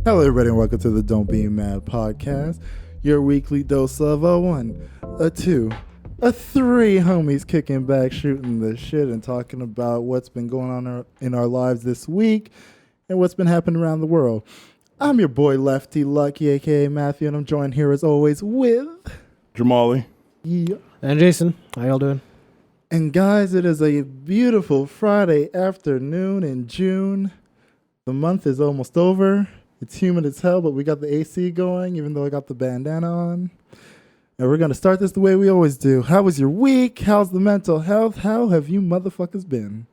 Hello, everybody, and welcome to the Don't Be Mad podcast. Your weekly dose of a one, a two, a three homies kicking back, shooting the shit, and talking about what's been going on in our lives this week and what's been happening around the world. I'm your boy Lefty Lucky, aka Matthew, and I'm joined here as always with Jamali. Yeah. And Jason, how y'all doing? And guys, it is a beautiful Friday afternoon in June. The month is almost over. It's humid as hell, but we got the AC going, even though I got the bandana on. And we're going to start this the way we always do. How was your week? How's the mental health? How have you motherfuckers been?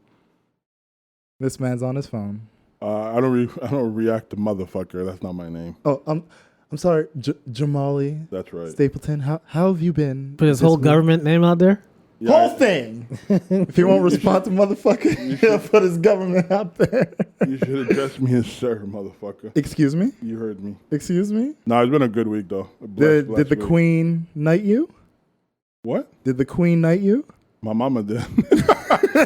This man's on his phone. I don't react to motherfucker. That's not my name. Oh, I'm sorry, Jamali. That's right. Stapleton. How have you been? Put his whole government name out there? Yeah, Whole thing. If he won't respond to motherfucker, he'll put his government out there. You should address me as sir, motherfucker. Excuse me? You heard me. Excuse me? No, it's been a good week though. Did the week. Queen knight you? What? Did the Queen knight you? My mama did.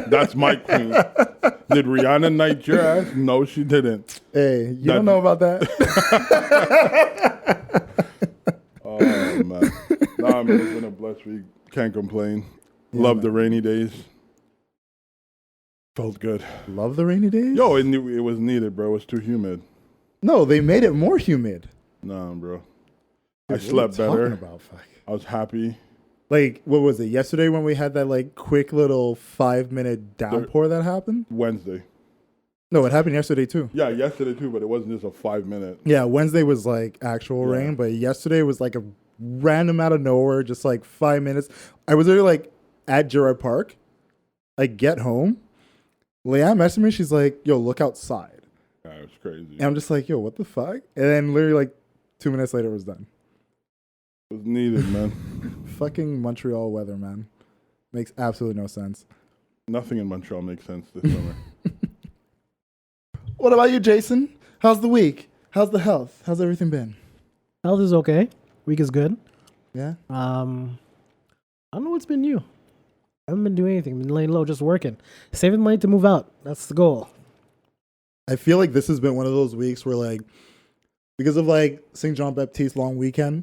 That's my queen. Did Rihanna knight your ass? No, she didn't. Hey, you don't know about that. Oh man. Nah, man, it's been a blessed week. Can't complain. Yeah, Love man. the rainy days. Felt good. Love the rainy days? Yo, it was needed, bro. It was too humid. No, they made it more humid. Nah, bro. Dude, I what are you slept better. talking about? Fuck. I was happy. Like, what was it? Yesterday when we had that like quick little 5-minute downpour that happened? Wednesday. No, it happened yesterday too. Yeah, yesterday too, but it wasn't just a 5-minute. Yeah, Wednesday was like actual Yeah. rain, but yesterday was like a random out of nowhere, just like 5 minutes. I was literally like at Gerard Park. I get home. Leanne messaged me. She's like, yo, look outside. Yeah, it was crazy. And I'm just like, yo, what the fuck? And then literally like 2 minutes later, it was done. It was needed, man. Fucking Montreal weather, man. Makes absolutely no sense. Nothing in Montreal makes sense this summer. What about you, Jason? How's the week? How's the health? How's everything been? Health is okay. Week is good. Yeah? I don't know what's been new. I haven't been doing anything. Been laying low, just working. Saving money to move out. That's the goal. I feel like this has been one of those weeks where, like, because of, like, St. John Baptiste long weekend,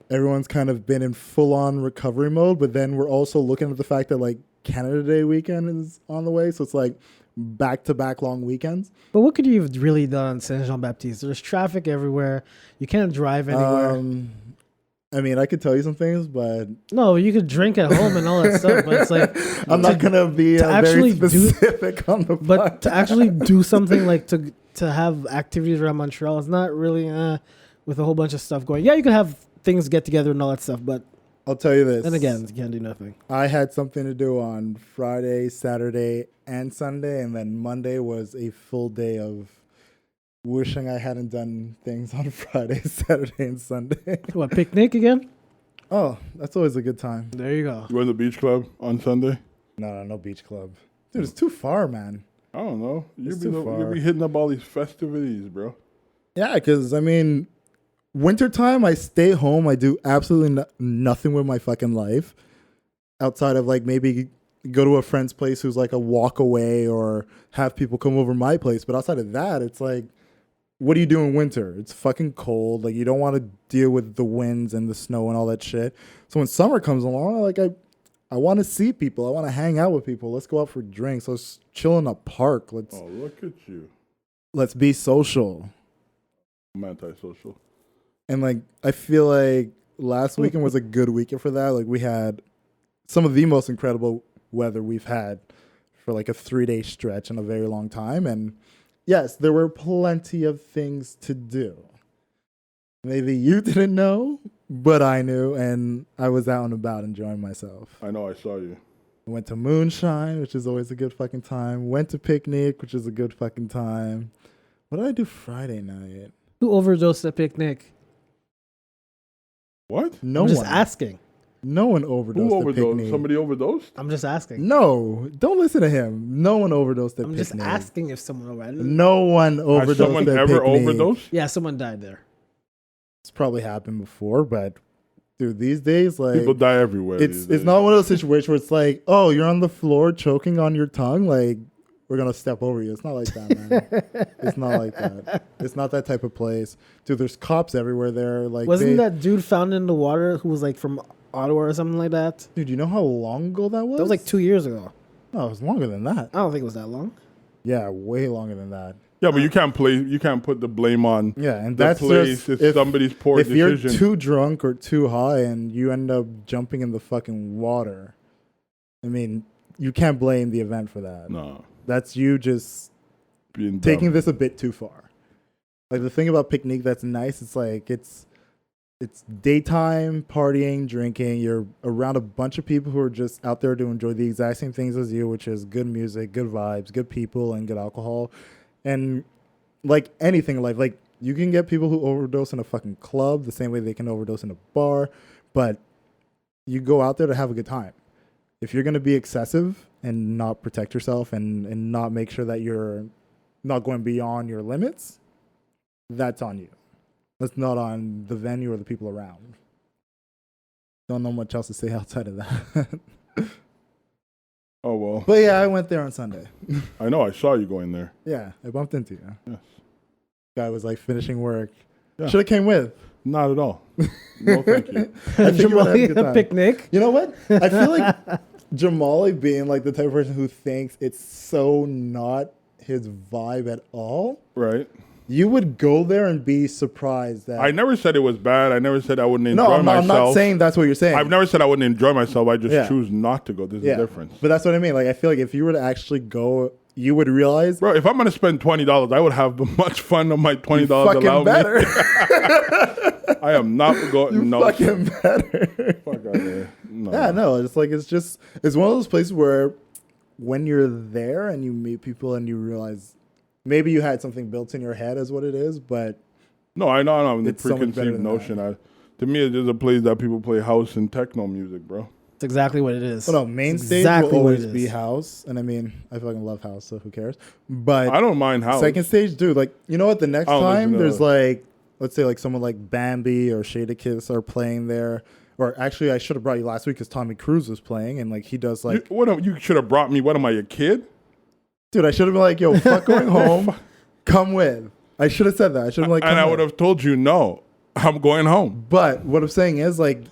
everyone's kind of been in full-on recovery mode, but then we're also looking at the fact that, like, Canada Day weekend is on the way, so it's, like, back-to-back long weekends. But what could you have really done on Saint Jean Baptiste? There's traffic everywhere. You can't drive anywhere. I mean, I could tell you some things, but No, you could drink at home and all that stuff, but it's like I'm not going to be very actually specific on the But to actually do something like to have activities around Montreal is not really with a whole bunch of stuff going. Yeah, you can have things get together and all that stuff, but I'll tell you this. then again, you can't do nothing. I had something to do on Friday, Saturday, and Sunday, and then Monday was a full day of wishing I hadn't done things on Friday, Saturday, and Sunday. What, picnic again? Oh, that's always a good time. There you go. You went to the beach club on Sunday? No beach club. Dude, it's too far, man. I don't know. It's too You'll far. be hitting up all these festivities, bro. Yeah, because, I mean, wintertime, I stay home. I do absolutely nothing with my fucking life outside of, like, maybe go to a friend's place who's, like, a walk away or have people come over my place. But outside of that, it's like, what do you do in winter? It's fucking cold. Like, you don't want to deal with the winds and the snow and all that shit. So when summer comes along, like, I want to see people. I want to hang out with people. Let's go out for drinks. Let's chill in a park. Oh, look at you. Let's be social. I'm antisocial. And, like, I feel like last weekend was a good weekend for that. Like, we had some of the most incredible weather we've had for, like, a 3-day stretch in a very long time. And, yes, there were plenty of things to do. Maybe you didn't know, but I knew, and I was out and about enjoying myself. I know, I saw you. I went to Moonshine, which is always a good fucking time. Went to Picnic, which is a good fucking time. What did I do Friday night? Who overdosed at picnic? What? No I'm one. just asking. No one overdosed Who at overdosed? Picnic. Somebody overdosed? I'm just asking. No, don't listen to him. No one overdosed at I'm Picnic. just asking if someone overdosed. No one overdosed Has someone at ever Picnic. overdosed? Yeah, someone died there. It's probably happened before, but dude, these days, like, People die everywhere. it's not one of those situations where it's like, oh, you're on the floor choking on your tongue, like, we're gonna step over you. It's not like that, man. It's not like that. It's not that type of place, dude. There's cops everywhere there. Like, Wasn't that dude found in the water who was like from Ottawa or something like that? dude? You know how long ago that was? That was like 2 years ago. No, it was longer than that. I don't think it was that long. Yeah, way longer than that. Yeah, but you can't put the blame on Yeah, and the that's place. just It's somebody's poor if decision. you're too drunk or too high and you end up jumping in the fucking water. I mean, you can't blame the event for that. No. That's you just Being taking dumb. this a bit too far. Like, the thing about picnic that's nice, it's like it's daytime partying, drinking. You're around a bunch of people who are just out there to enjoy the exact same things as you, which is good music, good vibes, good people, and good alcohol. And like anything in life, like, you can get people who overdose in a fucking club the same way they can overdose in a bar, but you go out there to have a good time. If you're going to be excessive and not protect yourself and not make sure that you're not going beyond your limits, that's on you. That's not on the venue or the people around. Don't know much else to say outside of that. Oh, well. But yeah, I went there on Sunday. I know. I saw you going there. Yeah, I bumped into you. Yes. Guy was like finishing work. Yeah. Should have came with. Not at all. No, thank you. I think you would have a good a time. picnic. You know what? I feel like Jamali being like the type of person who thinks it's so not his vibe at all. Right. You would go there and be surprised that I never said it was bad. I never said I wouldn't enjoy no, I'm myself. not saying that's what you're saying. I've never said I wouldn't enjoy myself. I just Yeah. choose not to go. There's a difference. But that's what I mean. Like, I feel like if you were to actually go, you would realize Bro, if I'm going to spend $20, I would have much fun on my $20 fucking allowed better. me. I am not going. No. fucking better. Fuck out of here. No. Yeah, no, it's like it's one of those places where when you're there and you meet people and you realize maybe you had something built in your head as what it is, but No, I know. The It's so much better preconceived than notion. To me, it's just a place that people play house and techno music, bro. That's exactly what it is. well, no, main It's stage exactly will what it always be is. house, and I mean, I fucking love house, so who cares? But I don't mind house. second stage, dude, like, you know what? The next I don't listen time to there's that. like, let's say like someone like Bambi or Shada Kiss are playing there, or actually, I should have brought you last week because Tommy Cruise was playing, and like he does like, you should have brought me. What am I, a kid? dude, I should have been like, yo, fuck going home, come with. I should have said that. I should have been like, And come I with. would have told you, no, I'm going home. But what I'm saying is like,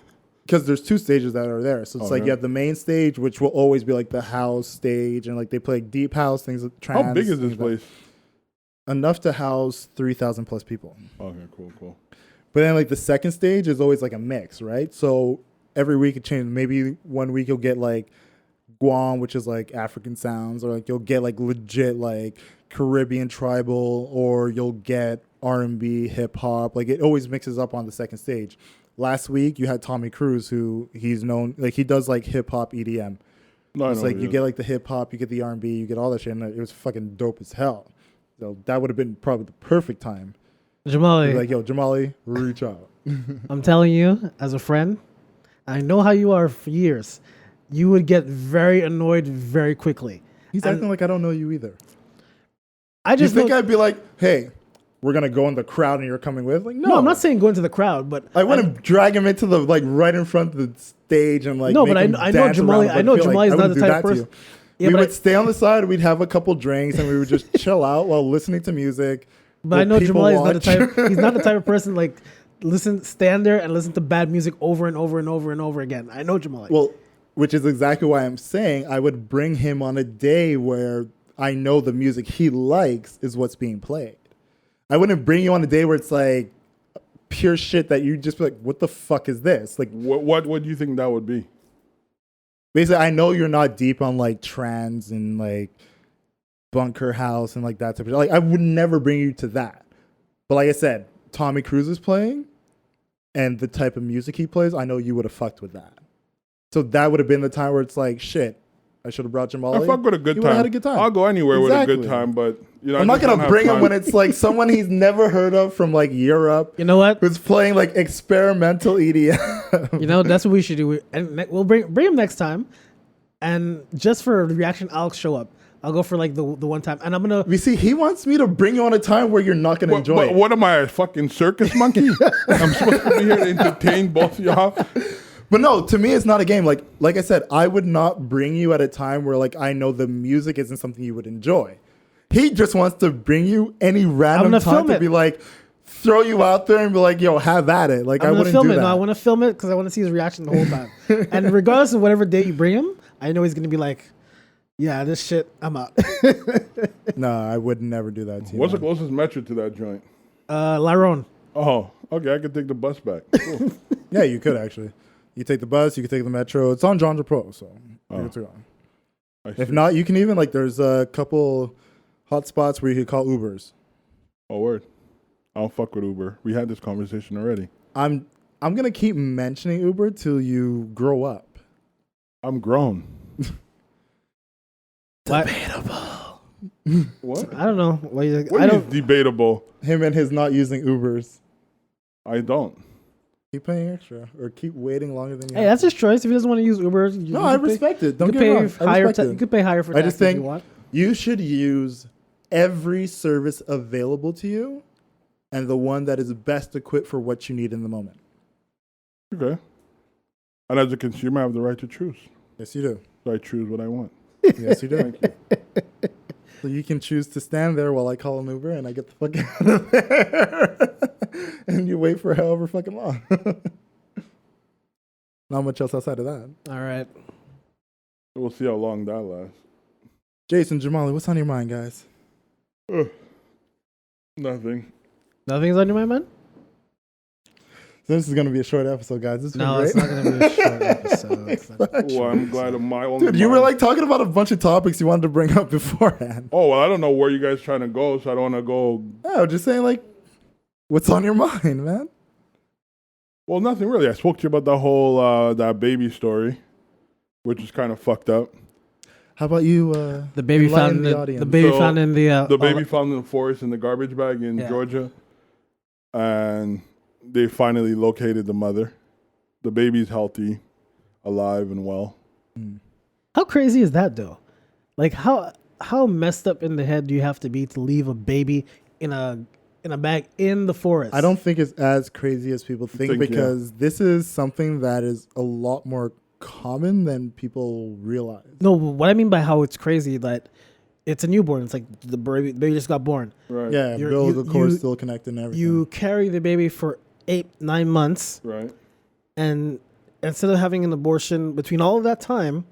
because there's two stages that are there. So it's like Okay. you have the main stage, which will always be like the house stage, and like they play like deep house things. Trance, How big is this things like- place? Enough to house 3,000 plus people. Okay, cool. But then like the second stage is always like a mix, right? So every week it changes. Maybe one week you'll get like Guam, which is like African sounds, or like you'll get like legit like Caribbean tribal, or you'll get R&B, hip hop. Like it always mixes up on the second stage. Last week you had Tommy Cruise, who he's known like he does like hip hop EDM. No, I It's know like who you he get is. like the hip hop, you get the R&B, you get all that shit, and it was fucking dope as hell. So that would have been probably the perfect time. Jamali, Like, yo, Jamali, reach out. I'm telling you, as a friend, I know how you are for years. You would get very annoyed very quickly. He's And acting like I don't know you either. I You just think know- I'd be like, hey, we're gonna go in the crowd and you're coming with? Like, no, no, I'm not saying go into the crowd, but I wouldn't drag him into the like right in front of the stage and like. No, make but him I know dance Jamali. around I know feel like Jamali's I not wouldn't the do type of that to person. you. Yeah, We but would stay on the side. We'd have a couple drinks and we would just chill out while listening to music. But I let know people Jamali is not the watch. type. He's not the type of person like stand there and listen to bad music over and over and over and over again. I know Jamali. Well, which is exactly why I'm saying I would bring him on a day where I know the music he likes is what's being played. I wouldn't bring you on a day where it's like pure shit that you just be like, what the fuck is this? Like, What do you think that would be? basically, I know you're not deep on like trance and like bunker house and like that type of shit. Like, I would never bring you to that. But like I said, Tommy Cruise is playing and the type of music he plays, I know you would have fucked with that. So that would have been the time where it's like, shit, I should have brought Jamali. I fuck with a good You time. would've had a good time. I'll go anywhere with a Exactly. good time, but you know, I'm I not just gonna don't have bring him time. when it's like someone he's never heard of from like Europe you know what? who's playing like experimental EDM. You know that's what we should do. We'll bring him next time, and just for the reaction, I'll show up. I'll go for like the one time, and I'm gonna. You see, he wants me to bring you on a time where you're not gonna enjoy it. What am I, a fucking circus monkey? I'm supposed to be here to entertain both of y'all. But no, to me, it's not a game. Like I said, I would not bring you at a time where like I know the music isn't something you would enjoy. He just wants to bring you any random time to be like, throw you out there and be like, yo, have at it. Like, I wouldn't do that. No, I want to film it because I want to see his reaction the whole time. And regardless of whatever date you bring him, I know he's going to be like, yeah, this shit, I'm out. No, I would never do that to you. What's the closest metro to that joint? Laron. Oh, okay. I could take the bus back. Cool. Yeah, you could actually. You take the bus, you could take the metro. It's on John Pro, so you're good to go. If not, you can even like. There's a couple hot spots where you could call Ubers. Oh, word. I don't fuck with Uber. We had this conversation already. I'm gonna keep mentioning Uber till you grow up. I'm grown. Debatable. What? I don't know. What is debatable? Him and his not using Ubers. I don't. Keep paying extra or keep waiting longer than you. Hey, that's his choice. If he doesn't want to use Uber, no, I respect it. Don't get me wrong. You could pay higher for taxi I just think if you want. you should use every service available to you and the one that is best equipped for what you need in the moment. Okay. And as a consumer, I have the right to choose. Yes, you do. So I choose what I want. Yes, you do. Thank you. So you can choose to stand there while I call an Uber and I get the fuck out of there. And you wait for however fucking long. Not much else outside of that. All right. We'll see how long that lasts. Jason, Jamali, what's on your mind, guys? Nothing. Nothing's on your mind, man? So this is going to be a short episode, guys. This is No, great. it's not going to be a short episode. It's not- Well, I'm glad of my only Dude, you were mind. like talking about a bunch of topics you wanted to bring up beforehand. Oh, well, I don't know where you guys trying to go, so I don't want to go. No, just saying, like, what's on your mind, man? Well, nothing really. I spoke to you about the whole that baby story, which is kind of fucked up. How about you? the baby enlighten found the in audience. the baby So, found in the The baby found in the forest in the garbage bag in Yeah. Georgia, and they finally located the mother. The baby's healthy, alive, and well. How crazy is that though? Like how messed up in the head do you have to be to leave a baby in a bag in the forest? I don't think it's as crazy as people think yeah. because this is something that is a lot more common than people realize. No, what I mean by how it's crazy that it's a newborn. It's like the baby just got born. Right. Yeah, umbilical cord still connected and everything. You carry the baby for 8-9 months, Right. and instead of having an abortion between all of that time,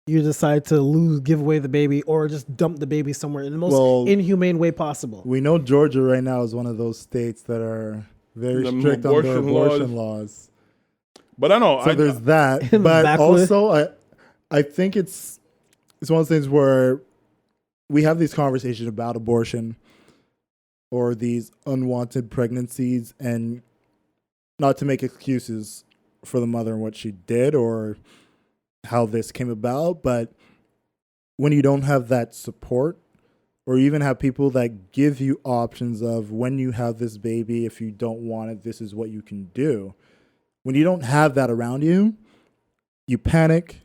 you decide to give away the baby or just dump the baby somewhere in the most inhumane way possible. We know Georgia right now is one of those states that are very Them strict on their abortion abortion laws. But I know. So there's that. But Backwoods. also, I think it's one of those things where we have these conversations about abortion or these unwanted pregnancies, and not to make excuses for the mother and what she did or how this came about, but when you don't have that support or even have people that give you options of when you have this baby, if you don't want it, this is what you can do. When you don't have that around you, you panic,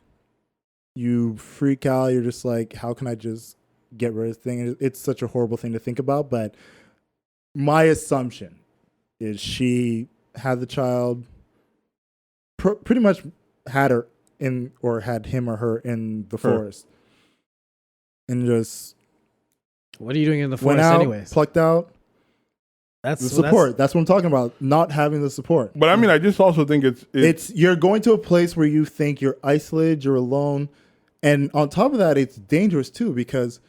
you freak out, you're just like, how can I just get rid of this thing? It's such a horrible thing to think about, but my assumption is she had the child, pretty much had her in, or had him or her in the forest, and just What are you doing in the went forest out, anyways? plucked out. That's The support. That's what I'm talking about. Not having the support. But I mean, I just also think It's you're going to a place where you think you're isolated, you're alone, and on top of that, it's dangerous too because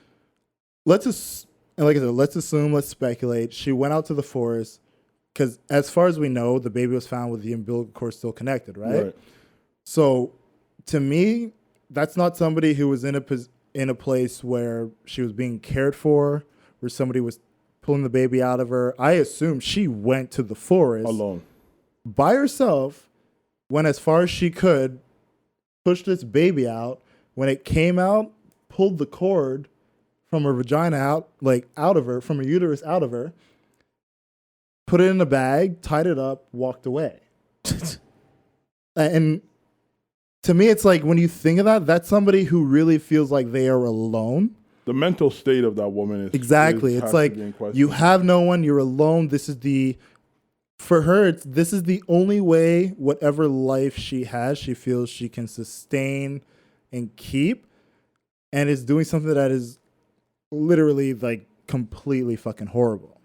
let's assume, let's speculate. She went out to the forest because, as far as we know, the baby was found with the umbilical cord still connected, right? So, to me, that's not somebody who was in a place where she was being cared for, where somebody was pulling the baby out of her. I assume she went to the forest alone by herself, went as far as she could, pushed this baby out. When it came out, pulled the cord from her vagina out of her, from her uterus out of her, put it in a bag, tied it up, walked away. And to me, it's like when you think of that, that's somebody who really feels like they are alone. The mental state of that woman is exactly. It's like you have no one. You're alone. This is the for her, this is the only way, whatever life she has, she feels she can sustain and keep, and is doing something that is literally like completely fucking horrible.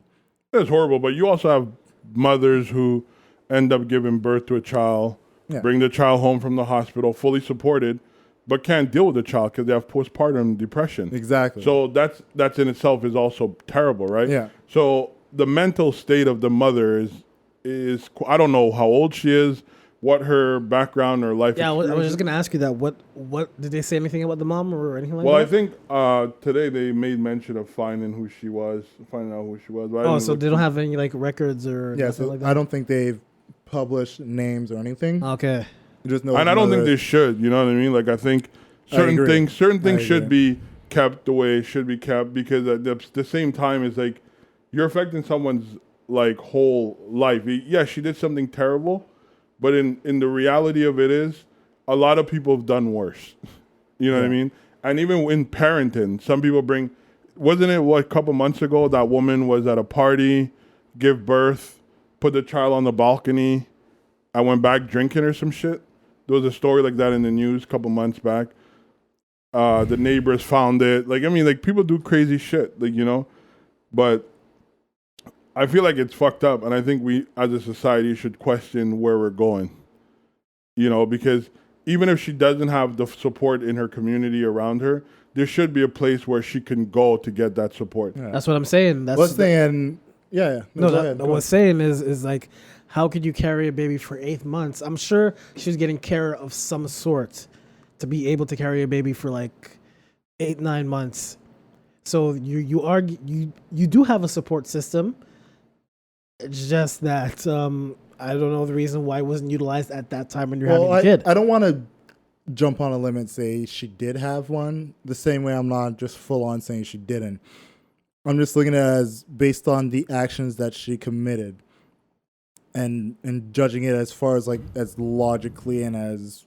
It's horrible, but you also have mothers who end up giving birth to a child, bring the child home from the hospital fully supported, but can't deal with the child because they have postpartum depression. Exactly. So that's in itself is also terrible, right? Yeah. So the mental state of the mother is I don't know how old she is, what her background or life. Yeah, I was just gonna ask you that. What did they say anything about the mom or anything like that? Well, I think today they made mention of finding out who she was. Oh, so they don't have any like records or so like that? I don't think they've published names or anything. Okay. Just know, and I don't think they should. You know what I mean? Like I think certain things should be kept the way it should be kept, because at the same time is like you're affecting someone's like whole life. Yeah, she did something terrible, but in the reality of it is a lot of people have done worse. You know what I mean? And even in parenting, some people wasn't it a couple months ago that woman was at a party, give birth, put the child on the balcony, and went back drinking or some shit? There was a story like that in the news a couple months back. The neighbors found it. Like, I mean, like people do crazy shit, like, you know, but I feel like it's fucked up. And I think we as a society should question where we're going, you know, because even if she doesn't have the support in her community around her, there should be a place where she can go to get that support. Yeah. That's what I'm saying. That's what's saying. Yeah. No, what I'm saying is like, how could you carry a baby for 8 months? I'm sure she was getting care of some sort to be able to carry a baby for like 8-9 months. So you do have a support system. It's just that I don't know the reason why it wasn't utilized at that time when you're having a kid. I don't want to jump on a limb and say she did have one. The same way I'm not just full on saying she didn't. I'm just looking at it as based on the actions that she committed. And judging it as far as like as logically and as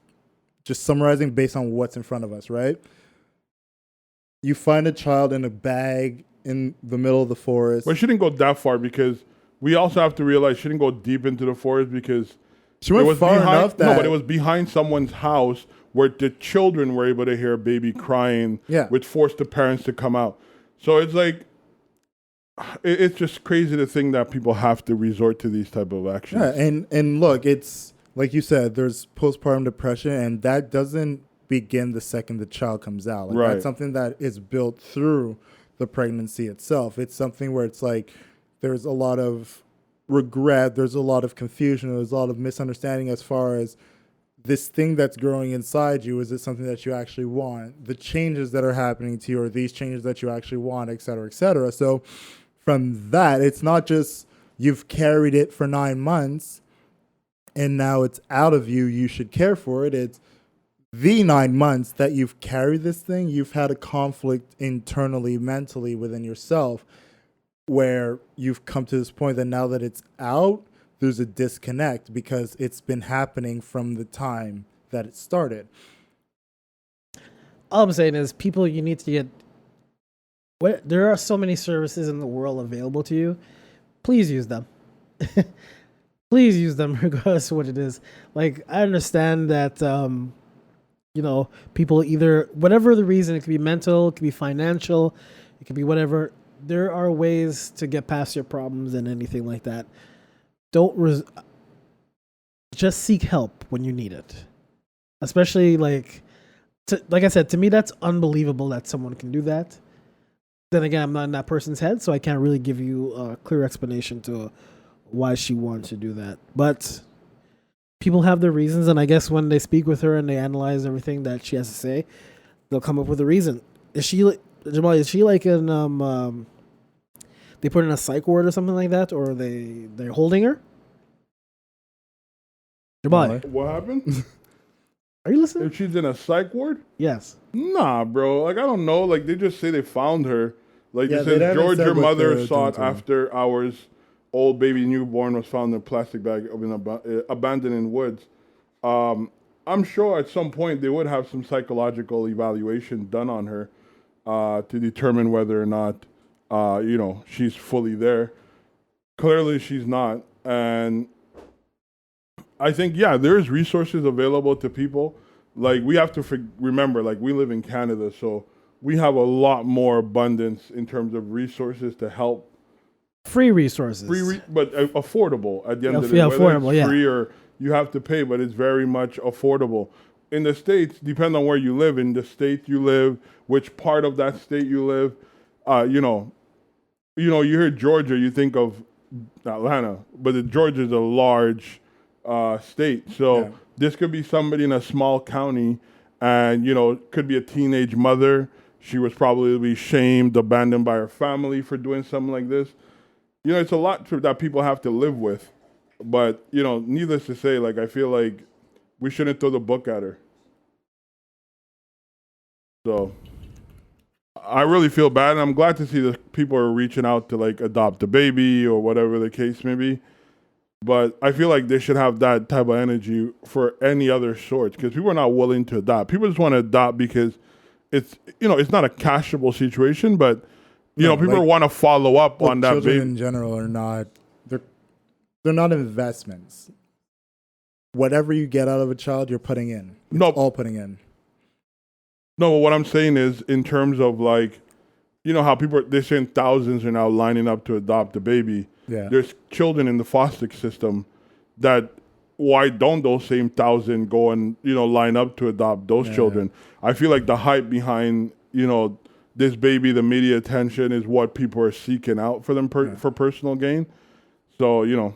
just summarizing based on what's in front of us, right? You find a child in a bag in the middle of the forest. But she didn't go that far, because we also have to realize she didn't go deep into the forest, because she went far enough that... No, but it was behind someone's house where the children were able to hear a baby crying, which forced the parents to come out. So it's like... It's just crazy to think that people have to resort to these type of actions. Yeah, and look, it's like you said, there's postpartum depression, and that doesn't begin the second the child comes out. Like, that's something that is built through the pregnancy itself. It's something where it's like there's a lot of regret, there's a lot of confusion, there's a lot of misunderstanding as far as this thing that's growing inside you, is it something that you actually want? The changes that are happening to you, or these changes that you actually want, et cetera, et cetera. So from that, it's not just you've carried it for 9 months and now it's out of you, you should care for it. It's the 9 months that you've carried this thing, you've had a conflict internally, mentally within yourself, where you've come to this point that now that it's out, there's a disconnect because it's been happening from the time that it started. All I'm saying is, people, you need to get... There are so many services in the world available to you. Please use them. Please use them regardless of what it is. Like, I understand that, you know, people either, whatever the reason, it could be mental, it could be financial, it could be whatever. There are ways to get past your problems and anything like that. Just seek help when you need it. Especially like I said, to me, that's unbelievable that someone can do that. Then again, I'm not in that person's head, so I can't really give you a clear explanation to why she wanted to do that. But people have their reasons, and I guess when they speak with her and they analyze everything that she has to say, they'll come up with a reason. Jamal, is she like in they put in a psych ward or something like that, or they're holding her? Jamal, what happened? Are you listening? If she's in a psych ward? Yes. Nah, bro. Like, I don't know. Like, they just say they found her. Like, Yeah, it says, George, your mother sought doing. after hours. Old baby newborn was found in a plastic bag abandoned in woods. I'm sure at some point they would have some psychological evaluation done on her to determine whether or not, she's fully there. Clearly she's not. And I think, yeah, there's resources available to people. Like, we have to remember, like, we live in Canada, so we have a lot more abundance in terms of resources to help. Free resources. But affordable at the end of the day. Yeah, Whether affordable, it's yeah. free or you have to pay, but it's very much affordable. In the States, depending on where you live, in the state you live, which part of that state you live, you hear Georgia, you think of Atlanta, but Georgia is a large state. So this could be somebody in a small county, and could be a teenage mother. She was probably shamed, abandoned by her family for doing something like this. It's a lot that people have to live with. But needless to say, like, I feel like we shouldn't throw the book at her. So I really feel bad, and I'm glad to see that people are reaching out to, like, adopt a baby or whatever the case may be. But I feel like they should have that type of energy for any other sorts, because people are not willing to adopt. People just want to adopt because it's not a cashable situation, but people like, want to follow up on that. Children in general are not they're not investments. Whatever you get out of a child, you're putting in. All putting in. No, what I'm saying is, in terms of, like, how they're saying thousands are now lining up to adopt a baby. Yeah. There's children in the foster system that, why don't those same 1,000 go and, line up to adopt those children? I feel like the hype behind, this baby, the media attention is what people are seeking out for them for personal gain. So,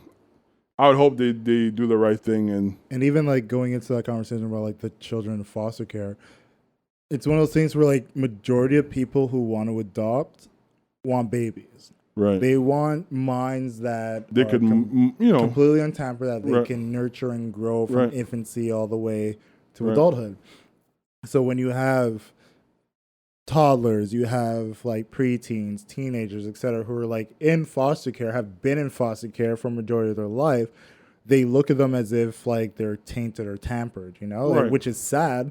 I would hope they do the right thing. And even, like, going into that conversation about, like, the children in foster care, it's one of those things where, like, majority of people who want to adopt want babies. Right. They want minds that they could, completely untampered, that they can nurture and grow from infancy all the way to adulthood. So when you have toddlers, you have, like, preteens, teenagers, etc., who are, like, in foster care, have been in foster care for majority of their life, they look at them as if, like, they're tainted or tampered, like, which is sad,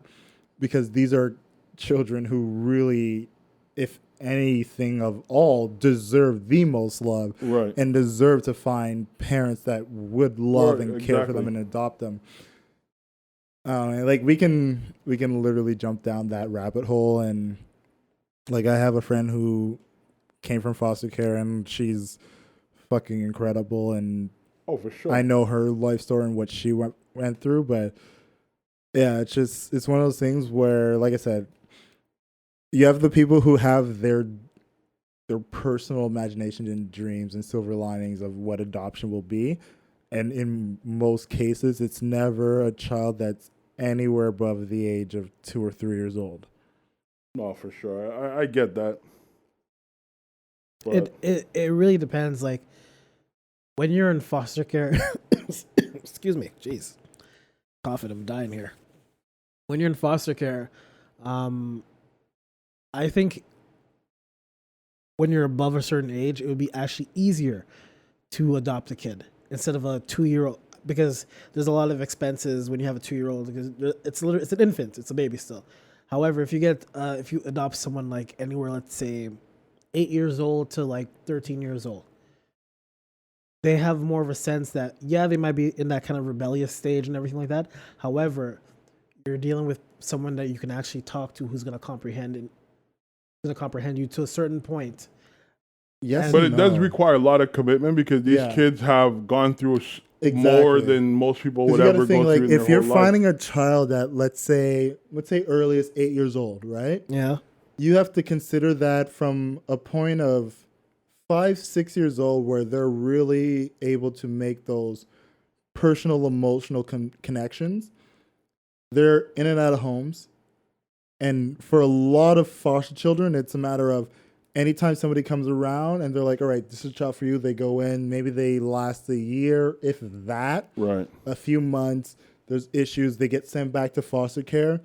because these are children who really, if anything of all, deserve the most love, and deserve to find parents that would love and care for them and adopt them. Like, we can literally jump down that rabbit hole, and, like, I have a friend who came from foster care, and she's fucking incredible, and for sure, I know her life story and what she went through, but yeah, it's one of those things where, like I said, you have the people who have their personal imagination and dreams and silver linings of what adoption will be. And in most cases, it's never a child that's anywhere above the age of 2 or 3 years old. No, for sure. I get that. But it really depends. Like, when you're in foster care, excuse me, jeez, coughing, I'm dying here. When you're in foster care, I think when you're above a certain age, it would be actually easier to adopt a kid instead of a 2-year-old, because there's a lot of expenses when you have a 2-year-old, because it's an infant, it's a baby still. However, if you adopt someone, like, anywhere, let's say 8 years old to, like, 13 years old, they have more of a sense that, they might be in that kind of rebellious stage and everything like that. However, you're dealing with someone that you can actually talk to, who's going to comprehend you to a certain point. Yes, but it does require a lot of commitment, because these kids have gone through more than most people would ever go through. Like, if you're finding a child at let's say earliest 8 years old, right? Yeah, you have to consider that from a point of 5-6 years old, where they're really able to make those personal, emotional connections. They're in and out of homes. And for a lot of foster children, it's a matter of anytime somebody comes around and they're like, all right, this is a child for you, they go in, maybe they last a year, if that, a few months, there's issues, they get sent back to foster care.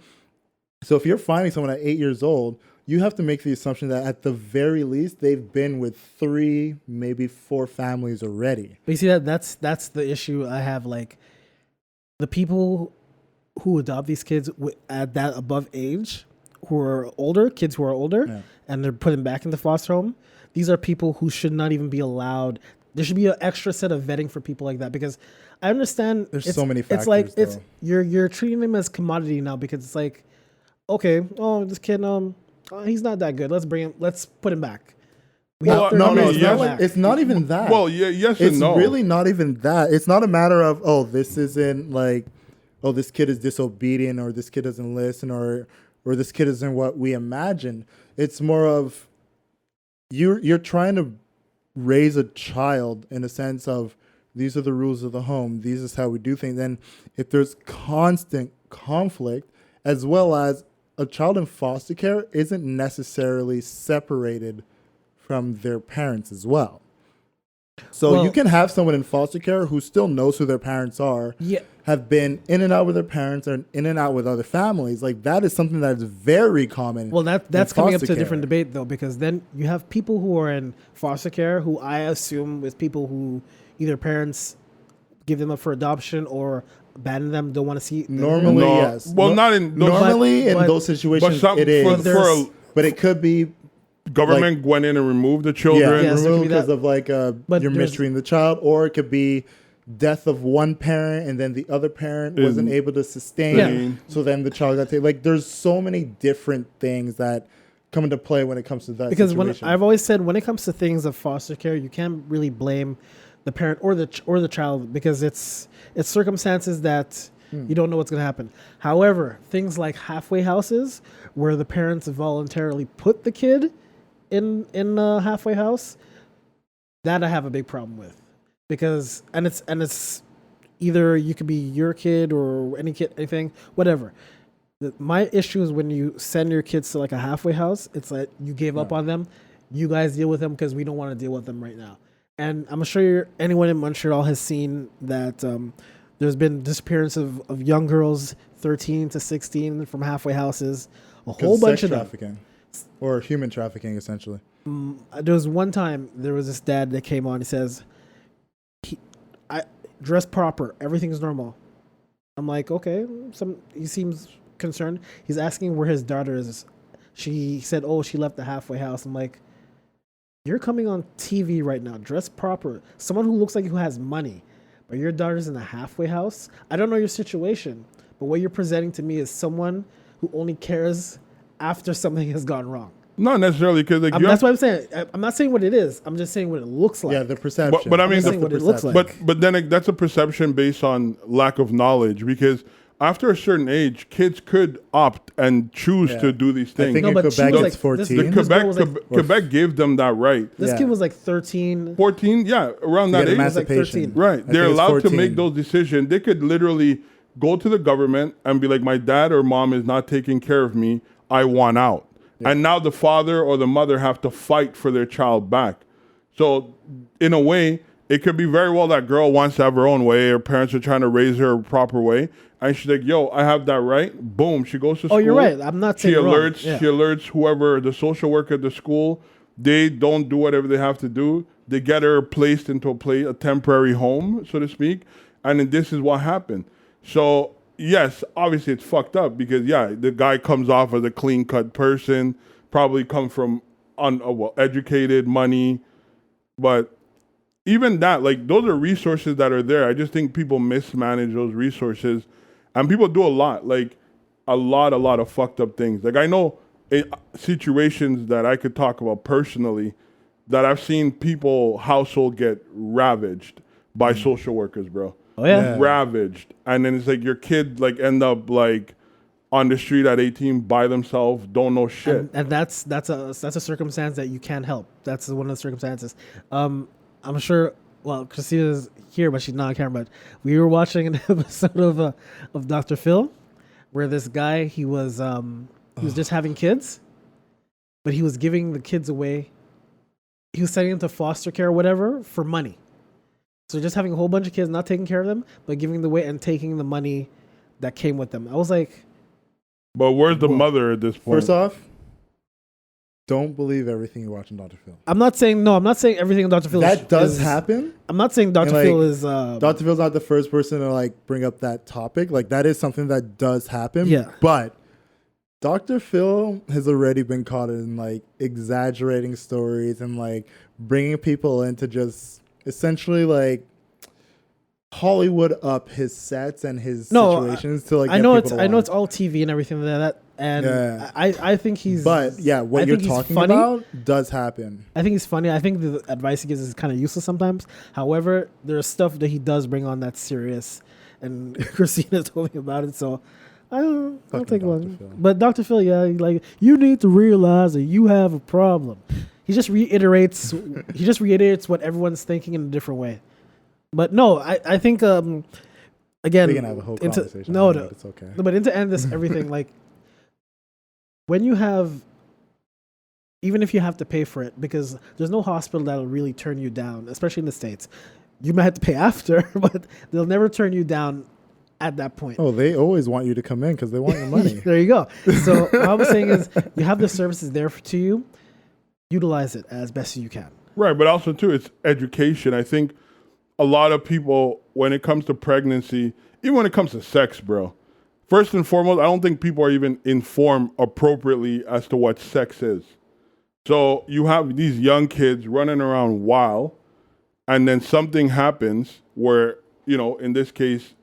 So if you're finding someone at 8 years old, you have to make the assumption that at the very least, they've been with 3, maybe 4 families already. But you see, that's the issue I have. Like, the people who adopt these kids at that above age, who are older, and they're put them back in the foster home, these are people who should not even be allowed There should be an extra set of vetting for people like that, because I understand There's so many It's like factors, you're treating them as commodity now, because it's like, okay, oh, this kid, he's not that good. Let's put him back. It's not even that. Well, yeah, yes it's and no. It's really not even that. It's not a matter of, oh, this isn't like, oh, this kid is disobedient, or this kid doesn't listen, or this kid isn't what we imagine. It's more of you're trying to raise a child in a sense of, these are the rules of the home. These is how we do things. Then if there's constant conflict, as well as a child in foster care isn't necessarily separated from their parents as well. So you can have someone in foster care who still knows who their parents are, have been in and out with their parents, and in and out with other families. Like, that is something that is very common. Well, that's coming up to a different debate, though, because then you have people who are in foster care who I assume with people who either parents give them up for adoption or abandon them, don't want to see. Normally, yes. Well, not in those, normally in those situations, it is. But it could be government went in and removed the children. Yeah, removed because of like you're mistreating the child, or it could be death of one parent and then the other parent wasn't able to sustain. So then the child got taken. Like, there's so many different things that come into play when it comes to that. Because situation. I've always said, when it comes to things of foster care, you can't really blame the parent or the child, because it's circumstances that you don't know what's going to happen. However, things like halfway houses, where the parents voluntarily put the kid in a halfway house, that I have a big problem with, because it's either you could be your kid or any kid, anything, whatever. My issue is when you send your kids to like a halfway house, it's like you gave up on them. You guys deal with them because we don't want to deal with them right now. And I'm sure anyone in Montreal has seen that there's been disappearance of young girls 13 to 16 from halfway houses, a whole bunch of trafficking. Or human trafficking, essentially. There was one time, there was this dad that came on. He says, I dress proper. Everything's normal. I'm like, okay. He seems concerned. He's asking where his daughter is. She said, oh, she left the halfway house. I'm like, you're coming on TV right now. Dress proper. Someone who looks like who has money. But your daughter's in a halfway house. I don't know your situation. But what you're presenting to me is someone who only cares after something has gone wrong. Not necessarily, because that's what I'm saying. I'm not saying what it is. I'm just saying what it looks like. Yeah, the perception. But I mean, what it looks like. But then that's a perception based on lack of knowledge, because after a certain age, kids could opt and choose to do these things. I think in Quebec it's 14. Quebec gave them that right. This kid was like 13. 14, yeah, around that age. Was like 13. Right. They're allowed to make those decisions. They could literally go to the government and be like, my dad or mom is not taking care of me. I want out. Yeah. And now the father or the mother have to fight for their child back. So in a way, it could be very well that girl wants to have her own way. Her parents are trying to raise her a proper way. And she's like, yo, I have that right. Boom. She goes to school. Oh, you're right. I'm not saying She alerts whoever, the social worker at the school. They don't do whatever they have to do. They get her placed into a temporary home, so to speak. And then this is what happened. So yes, obviously it's fucked up because, the guy comes off as a clean-cut person, probably come from educated, money. But even that, like, those are resources that are there. I just think people mismanage those resources. And people do a lot of fucked up things. Like, I know situations that I could talk about personally that I've seen household get ravaged by social workers, bro. Oh yeah. Ravaged. And then it's like your kid like end up like on the street at 18 by themselves, don't know shit. And that's a circumstance that you can't help. That's one of the circumstances. I'm sure Christina's here, but she's not on camera. But we were watching an episode of Dr. Phil where this guy he was just having kids, but he was giving the kids away. He was sending them to foster care or whatever for money. So just having a whole bunch of kids, not taking care of them, but giving them away and taking the money that came with them. I was like... But where's the mother at this point? First off, don't believe everything you watch in Dr. Phil. I'm not saying everything in Dr. Phil that does happen. I'm not saying Dr. Phil is... Dr. Phil's not the first person to like bring up that topic. Like that is something that does happen. Yeah. But Dr. Phil has already been caught in like exaggerating stories and like bringing people in to just essentially like Hollywood up his sets and his situations to like. I know it's all TV and everything like that, and I think he's. But yeah, what you're talking about does happen. I think he's funny. I think the advice he gives is kind of useless sometimes. However, there's stuff that he does bring on that's serious, and Christina told me about it, so I'll take one. But Dr. Phil, yeah, like you need to realize that you have a problem. He just reiterates what everyone's thinking in a different way. But no, I think again we can have a whole conversation. No, it's okay. No, but to end this everything, like when you have, even if you have to pay for it, because there's no hospital that'll really turn you down, especially in the States. You might have to pay after, but they'll never turn you down at that point. Oh, they always want you to come in because they want your money. There you go. So what I was saying is, you have the services there to you. Utilize it as best as you can. Right, but also too, it's education. I think a lot of people, when it comes to pregnancy, even when it comes to sex, bro, first and foremost, I don't think people are even informed appropriately as to what sex is. So you have these young kids running around wild, and then something happens where, you know, in this case,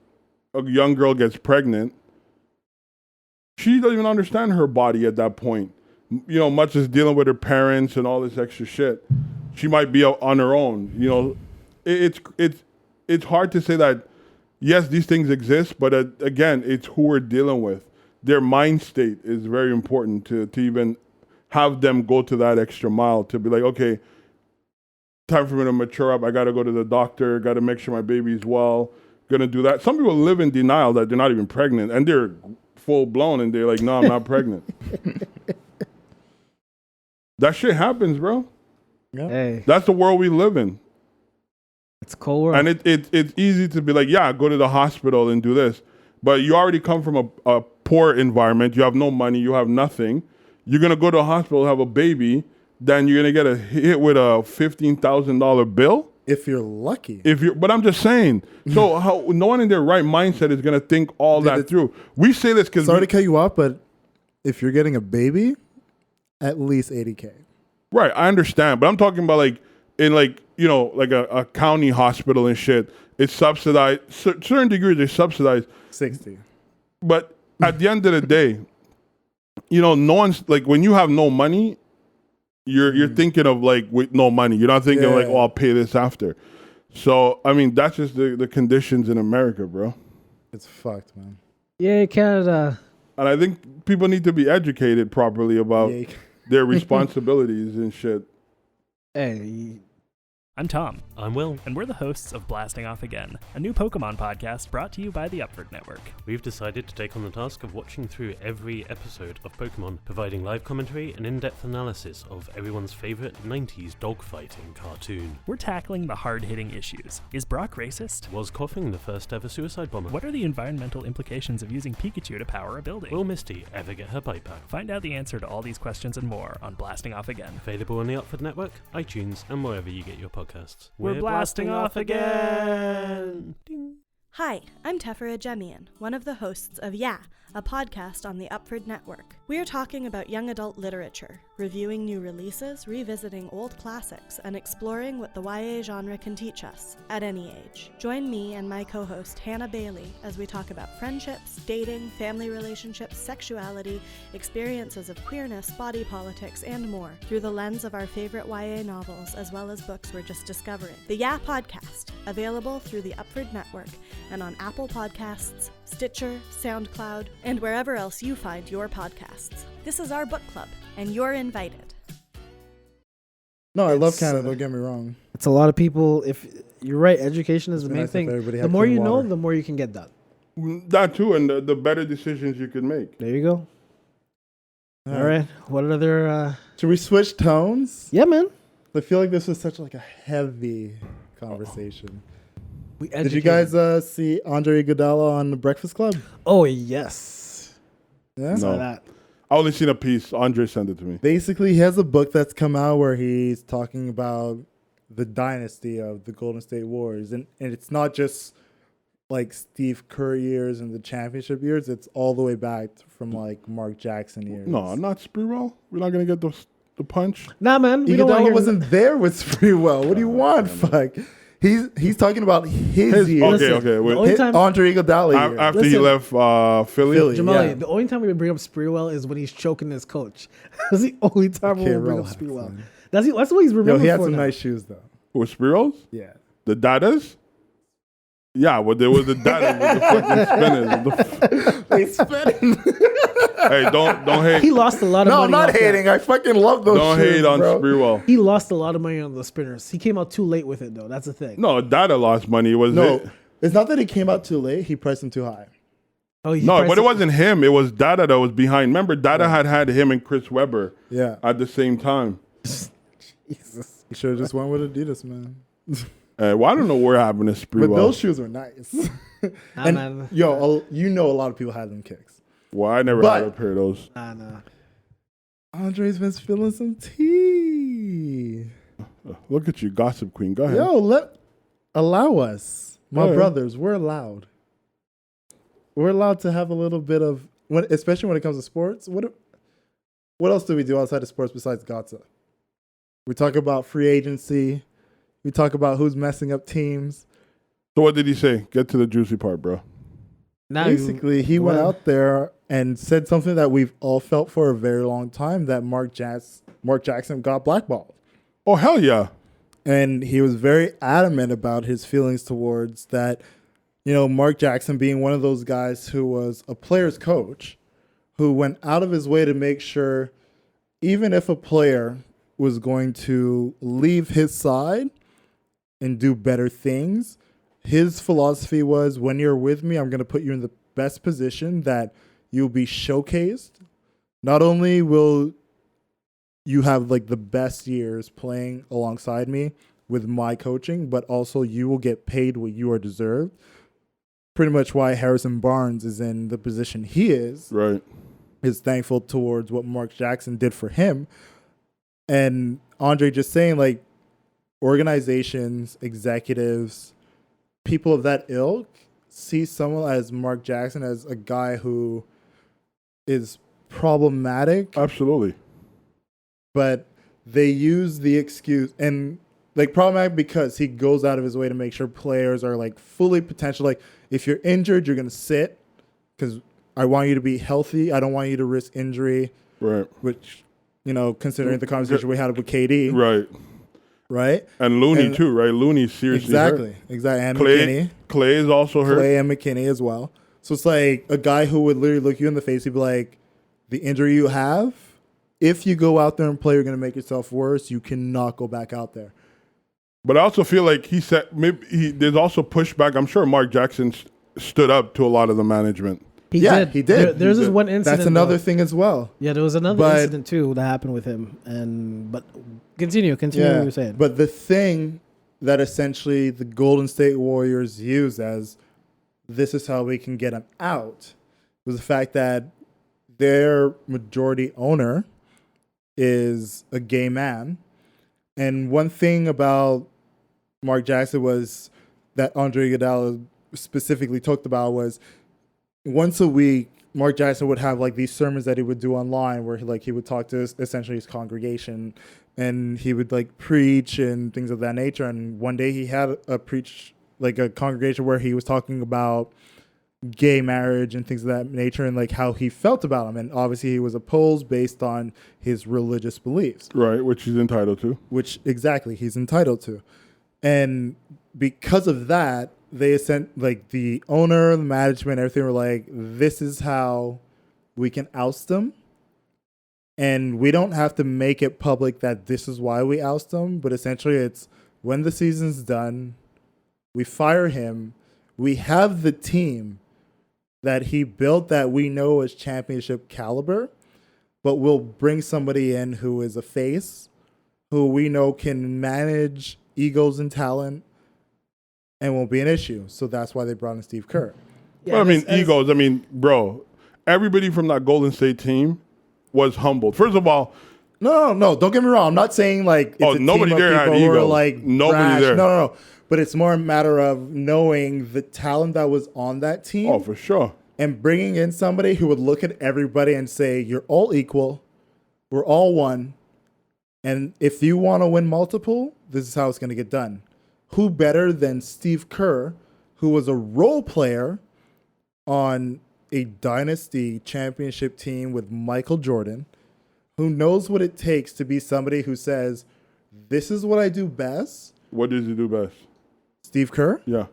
a young girl gets pregnant. She doesn't even understand her body at that point. You know, much as dealing with her parents and all this extra shit. She might be on her own, you know. It's hard to say that, yes, these things exist, but again, it's who we're dealing with. Their mind state is very important to even have them go to that extra mile to be like, okay, time for me to mature up. I got to go to the doctor. Got to make sure my baby's well. Going to do that. Some people live in denial that they're not even pregnant, and they're full blown, and they're like, no, I'm not pregnant. That shit happens, bro. Yeah. Hey, that's the world we live in. It's cold world. And it's easy to be like, yeah, go to the hospital and do this. But you already come from a poor environment. You have no money. You have nothing. You're going to go to a hospital, have a baby. Then you're going to get a hit with a $15,000 bill. If you're lucky. But I'm just saying. So how no one in their right mindset is going to think all that through. We say this because... Sorry to cut you off, but if you're getting a baby, at least $80K. Right, I understand. But I'm talking about like, in like, you know, like a county hospital and shit, it's subsidized. Certain degrees are subsidized. 60. But at the end of the day, you know, no one's like, when you have no money, you're thinking of like with no money. You're not thinking like, oh, I'll pay this after. So I mean, that's just the conditions in America, bro. It's fucked, man. Yeah, Canada. And I think people need to be educated properly about their responsibilities and shit. Hey. I'm Tom. I'm Will. And we're the hosts of Blasting Off Again, a new Pokemon podcast brought to you by the Upford Network. We've decided to take on the task of watching through every episode of Pokemon, providing live commentary and in-depth analysis of everyone's favorite 90s dogfighting cartoon. We're tackling the hard-hitting issues. Is Brock racist? Was coughing the first ever suicide bomber? What are the environmental implications of using Pikachu to power a building? Will Misty ever get her bite back? Find out the answer to all these questions and more on Blasting Off Again. Available on the Upford Network, iTunes, and wherever you get your podcasts. We're blasting off again! Ding. Hi, I'm Tefera Jemian, one of the hosts of Yeah, a podcast on the Upford Network. We're talking about young adult literature, reviewing new releases, revisiting old classics, and exploring what the YA genre can teach us at any age. Join me and my co-host Hannah Bailey as we talk about friendships, dating, family relationships, sexuality, experiences of queerness, body politics, and more through the lens of our favorite YA novels as well as books we're just discovering. The Yeah Podcast, available through the Upford Network and on Apple Podcasts, Stitcher, SoundCloud, and wherever else you find your podcasts. This is our book club, and you're invited. No, I love Canada, don't get me wrong. It's a lot of people. If you're right, education is the main thing. The more you know, the more you can get done. That too, and the better decisions you can make. There you go. All right. What other... Should we switch tones? Yeah, man. I feel like this was such like a heavy conversation. Did you guys see Andre Iguodala on The Breakfast Club? Oh, yes. Yeah? No. That. I only seen a piece. Andre sent it to me. Basically, he has a book that's come out where he's talking about the dynasty of the Golden State Warriors. And it's not just like Steve Kerr years and the championship years. It's all the way back from like Mark Jackson years. No, not Sprewell. We're not going to get the punch. Nah, man. Iguodala wasn't there with Sprewell. What do you want? Fuck. He's talking about his year. Okay. The only time, Andre Iguodala year. After he left Philly. Jamali, yeah. the only time we bring up Sprewell is when he's choking his coach. That's the only time Okay, we'll bring up relax, Sprewell. man. That's what he's remembered Yo, he had for some now. nice shoes though. With Spiros? Yeah. The Dadas? Yeah, well, there was the Dadas with the fucking spinners. Hey, don't hate. He lost a lot of No, money. I'm not off that. hating. I fucking love those Don't shoes, hate on bro. Sprewell. He lost a lot of money on the spinners. He came out too late with it, though. That's the thing. No, Dada lost money. Was No, it? it's not that he came out too late. He priced him too high. Oh, he No, priced but it wasn't him. It was Dada that was behind. Remember, Dada had him and Chris Webber Yeah. at the same time. Jesus. He should have just went with Adidas, man. Well, I don't know what happened to But those Sprewell. shoes were nice. Nah, and man. you know a lot of people had them kicks. Well, I never But- had a pair of those. Nah. Andre's been spilling some tea. Look at you, gossip queen. Go ahead. Yo, allow us, my Go ahead. brothers. We're allowed. We're allowed to have a little bit of, especially when it comes to sports. What else do we do outside of sports besides Gatsa? We talk about free agency. We talk about who's messing up teams. So what did he say? Get to the juicy part, bro. Now Basically, he went out there and said something that we've all felt for a very long time, that Mark Jackson got blackballed. Oh, hell yeah. And he was very adamant about his feelings towards that, Mark Jackson being one of those guys who was a player's coach, who went out of his way to make sure, even if a player was going to leave his side and do better things, his philosophy was, when you're with me, I'm going to put you in the best position that you'll be showcased. Not only will you have like the best years playing alongside me with my coaching, but also you will get paid what you are deserved. Pretty much why Harrison Barnes is in the position he is. Right. Is thankful towards what Mark Jackson did for him. And Andre just saying, like, organizations, executives, people of that ilk see someone as Mark Jackson as a guy who is problematic, Absolutely. but they use the excuse and like problematic because he goes out of his way to make sure players are like fully potential. Like, if you're injured, you're going to sit because I want you to be healthy. I don't want you to risk injury, Right. which, considering the conversation we had with KD, Right. right? And Looney too, right? Looney's seriously hurt. Exactly. And Clay, McKinney. Clay is also hurt. Clay and McKinney as well. So it's like a guy who would literally look you in the face. He'd be like, the injury you have, if you go out there and play, you're going to make yourself worse. You cannot go back out there. But I also feel like he said there's also pushback. I'm sure Mark Jackson stood up to a lot of the management. He did. There's this one incident. That's another though. thing as well. Yeah, there was another incident too that happened with him. But continue what you were saying. But the thing that essentially the Golden State Warriors use as this is how we can get him out was the fact that their majority owner is a gay man. And one thing about Mark Jackson was that Andre Iguodala specifically talked about was once a week, Mark Jackson would have like these sermons that he would do online where he would talk to essentially his congregation and he would like preach and things of that nature. And one day he had a congregation where he was talking about gay marriage and things of that nature and like how he felt about them. And obviously he was opposed based on his religious beliefs. Right, which he's entitled to. Which exactly he's entitled to. And because of that, they sent like the owner, the management, everything were like, this is how we can oust them. And we don't have to make it public that this is why we oust them. But essentially it's when the season's done, we fire him. We have the team that he built that we know is championship caliber, but we'll bring somebody in who is a face, who we know can manage egos and talent and won't be an issue. So that's why they brought in Steve Kerr. Yeah, well, I mean, egos. I mean, bro, everybody from that Golden State team was humbled. First of all, No. Don't get me wrong. I'm not saying like it's a nobody team of there had people who are ego. like Nobody brash. there. No. But it's more a matter of knowing the talent that was on that team. oh, for sure. And bringing in somebody who would look at everybody and say, you're all equal. We're all one. And if you want to win multiple, this is how it's going to get done. who better than Steve Kerr, who was a role player on a dynasty championship team with Michael Jordan, who knows what it takes to be somebody who says, this is what I do best. What does he do best? Steve Kerr? Yeah.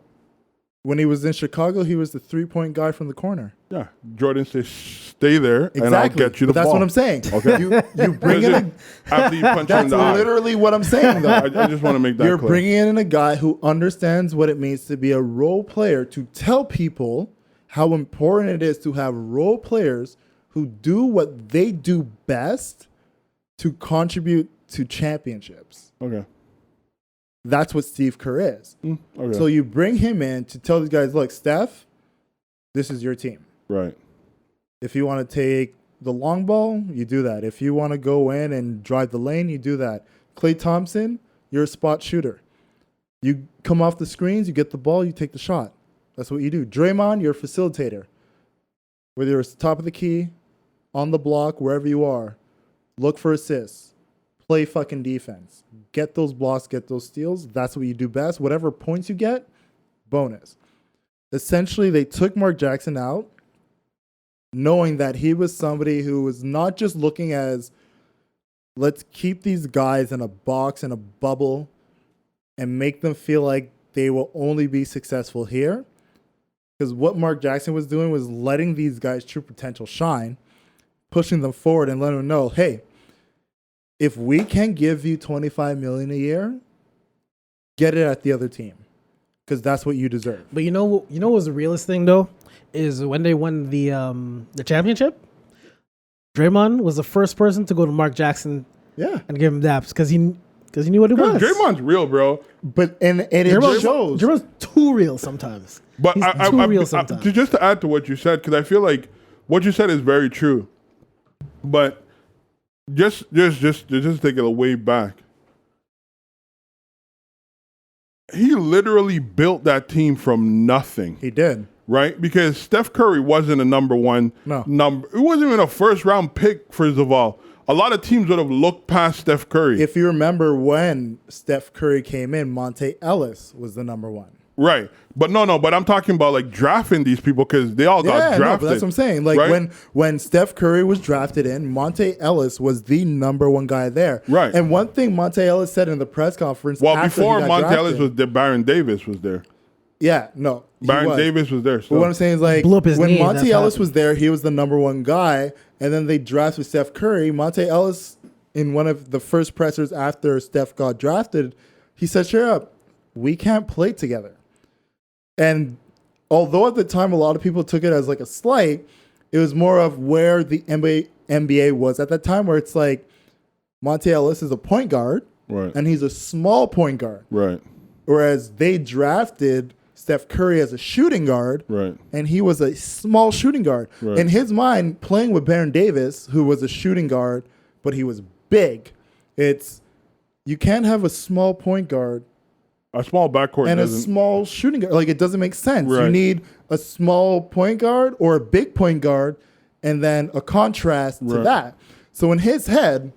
When he was in Chicago, he was the 3-point guy from the corner. Yeah. Jordan says, stay there, Exactly. and I'll get you the but that's ball. what I'm saying. Okay. You bring in after you punch him in that's the eye. literally what I'm saying, though. I just want to make that You're clear. bringing in a guy who understands what it means to be a role player, to tell people how important it is to have role players who do what they do best to contribute to championships. Okay. That's what Steve Kerr is. Okay. So you bring him in to tell these guys, look, Steph, this is your team. Right. If you want to take the long ball, you do that. If you want to go in and drive the lane, you do that. Klay Thompson, you're a spot shooter. You come off the screens, you get the ball, you take the shot. That's what you do. Draymond, you're a facilitator. Whether you're top of the key, on the block, wherever you are, look for assists. Play fucking defense. Get those blocks, get those steals. That's what you do best. Whatever points you get, bonus. Essentially, they took Mark Jackson out, knowing that he was somebody who was not just looking as, let's keep these guys in a box, in a bubble, and make them feel like they will only be successful here. Because what Mark Jackson was doing was letting these guys' true potential shine, pushing them forward and letting them know, hey, if we can give you $25 million a year, get it at the other team, because that's what you deserve. But you know what was the realest thing though, is when they won the championship, Draymond was the first person to go to Mark Jackson, and give him daps because he knew what it was. Draymond's real, bro. But and it shows. Draymond's too real sometimes. But He's too real sometimes. Just to add to what you said, because I feel like what you said is very true. But just take it way back. He literally built that team from nothing. He did. Right? Because Steph Curry wasn't a number one. No. It wasn't even a first round pick, first of all. A lot of teams would have looked past Steph Curry. If you remember when Steph Curry came in, Monte Ellis was the number one. Right. But but I'm talking about like drafting these people because they all got drafted. No, but that's what I'm saying. Like right? when Steph Curry was drafted in, Monte Ellis was the number one guy there. Right. And one thing Monte Ellis said in the press conference. Well, after before he got Monte drafted, Ellis was there, Baron Davis was there. Yeah, no. Baron Davis was there. So. But what I'm saying is like Blew up his when knee, Monte that's Ellis happened. was there, he was the number one guy, and then they drafted Steph Curry. Monte Ellis, in one of the first pressers after Steph got drafted, he said, "Straight up, we can't play together." And although at the time a lot of people took it as like a slight, it was more of where the NBA was at that time, where it's like Monte Ellis is a point guard, right, and he's a small point guard, right. Whereas they drafted Steph Curry as a shooting guard, right, and he was a small shooting guard. Right. In his mind, playing with Baron Davis, who was a shooting guard, but he was big, you can't have a small point guard A small backcourt and a doesn't. small shooting guard. Like, it doesn't make sense. You Right. need a small point guard or a big point guard, and then a contrast to Right. that. So in his head,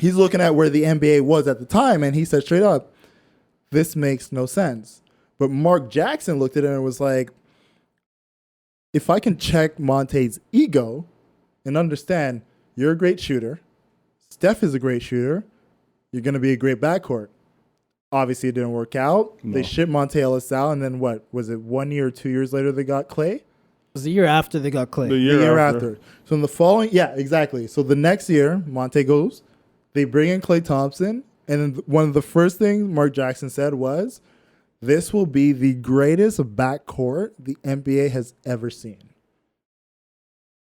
he's looking at where the NBA was at the time, and he said straight up, this makes no sense. But Mark Jackson looked at it and was like, if I can check Monte's ego and understand you're a great shooter, Steph is a great shooter, you're going to be a great backcourt. Obviously, it didn't work out. No. They shipped Monte Ellis out, and then what? Was it 1 year or 2 years later they got Clay? It was the year after they got Clay. The The year, year after. after. So in the following, yeah, exactly. So the next year, Monte goes, they bring in Klay Thompson, and then one of the first things Mark Jackson said was, this will be the greatest backcourt the NBA has ever seen.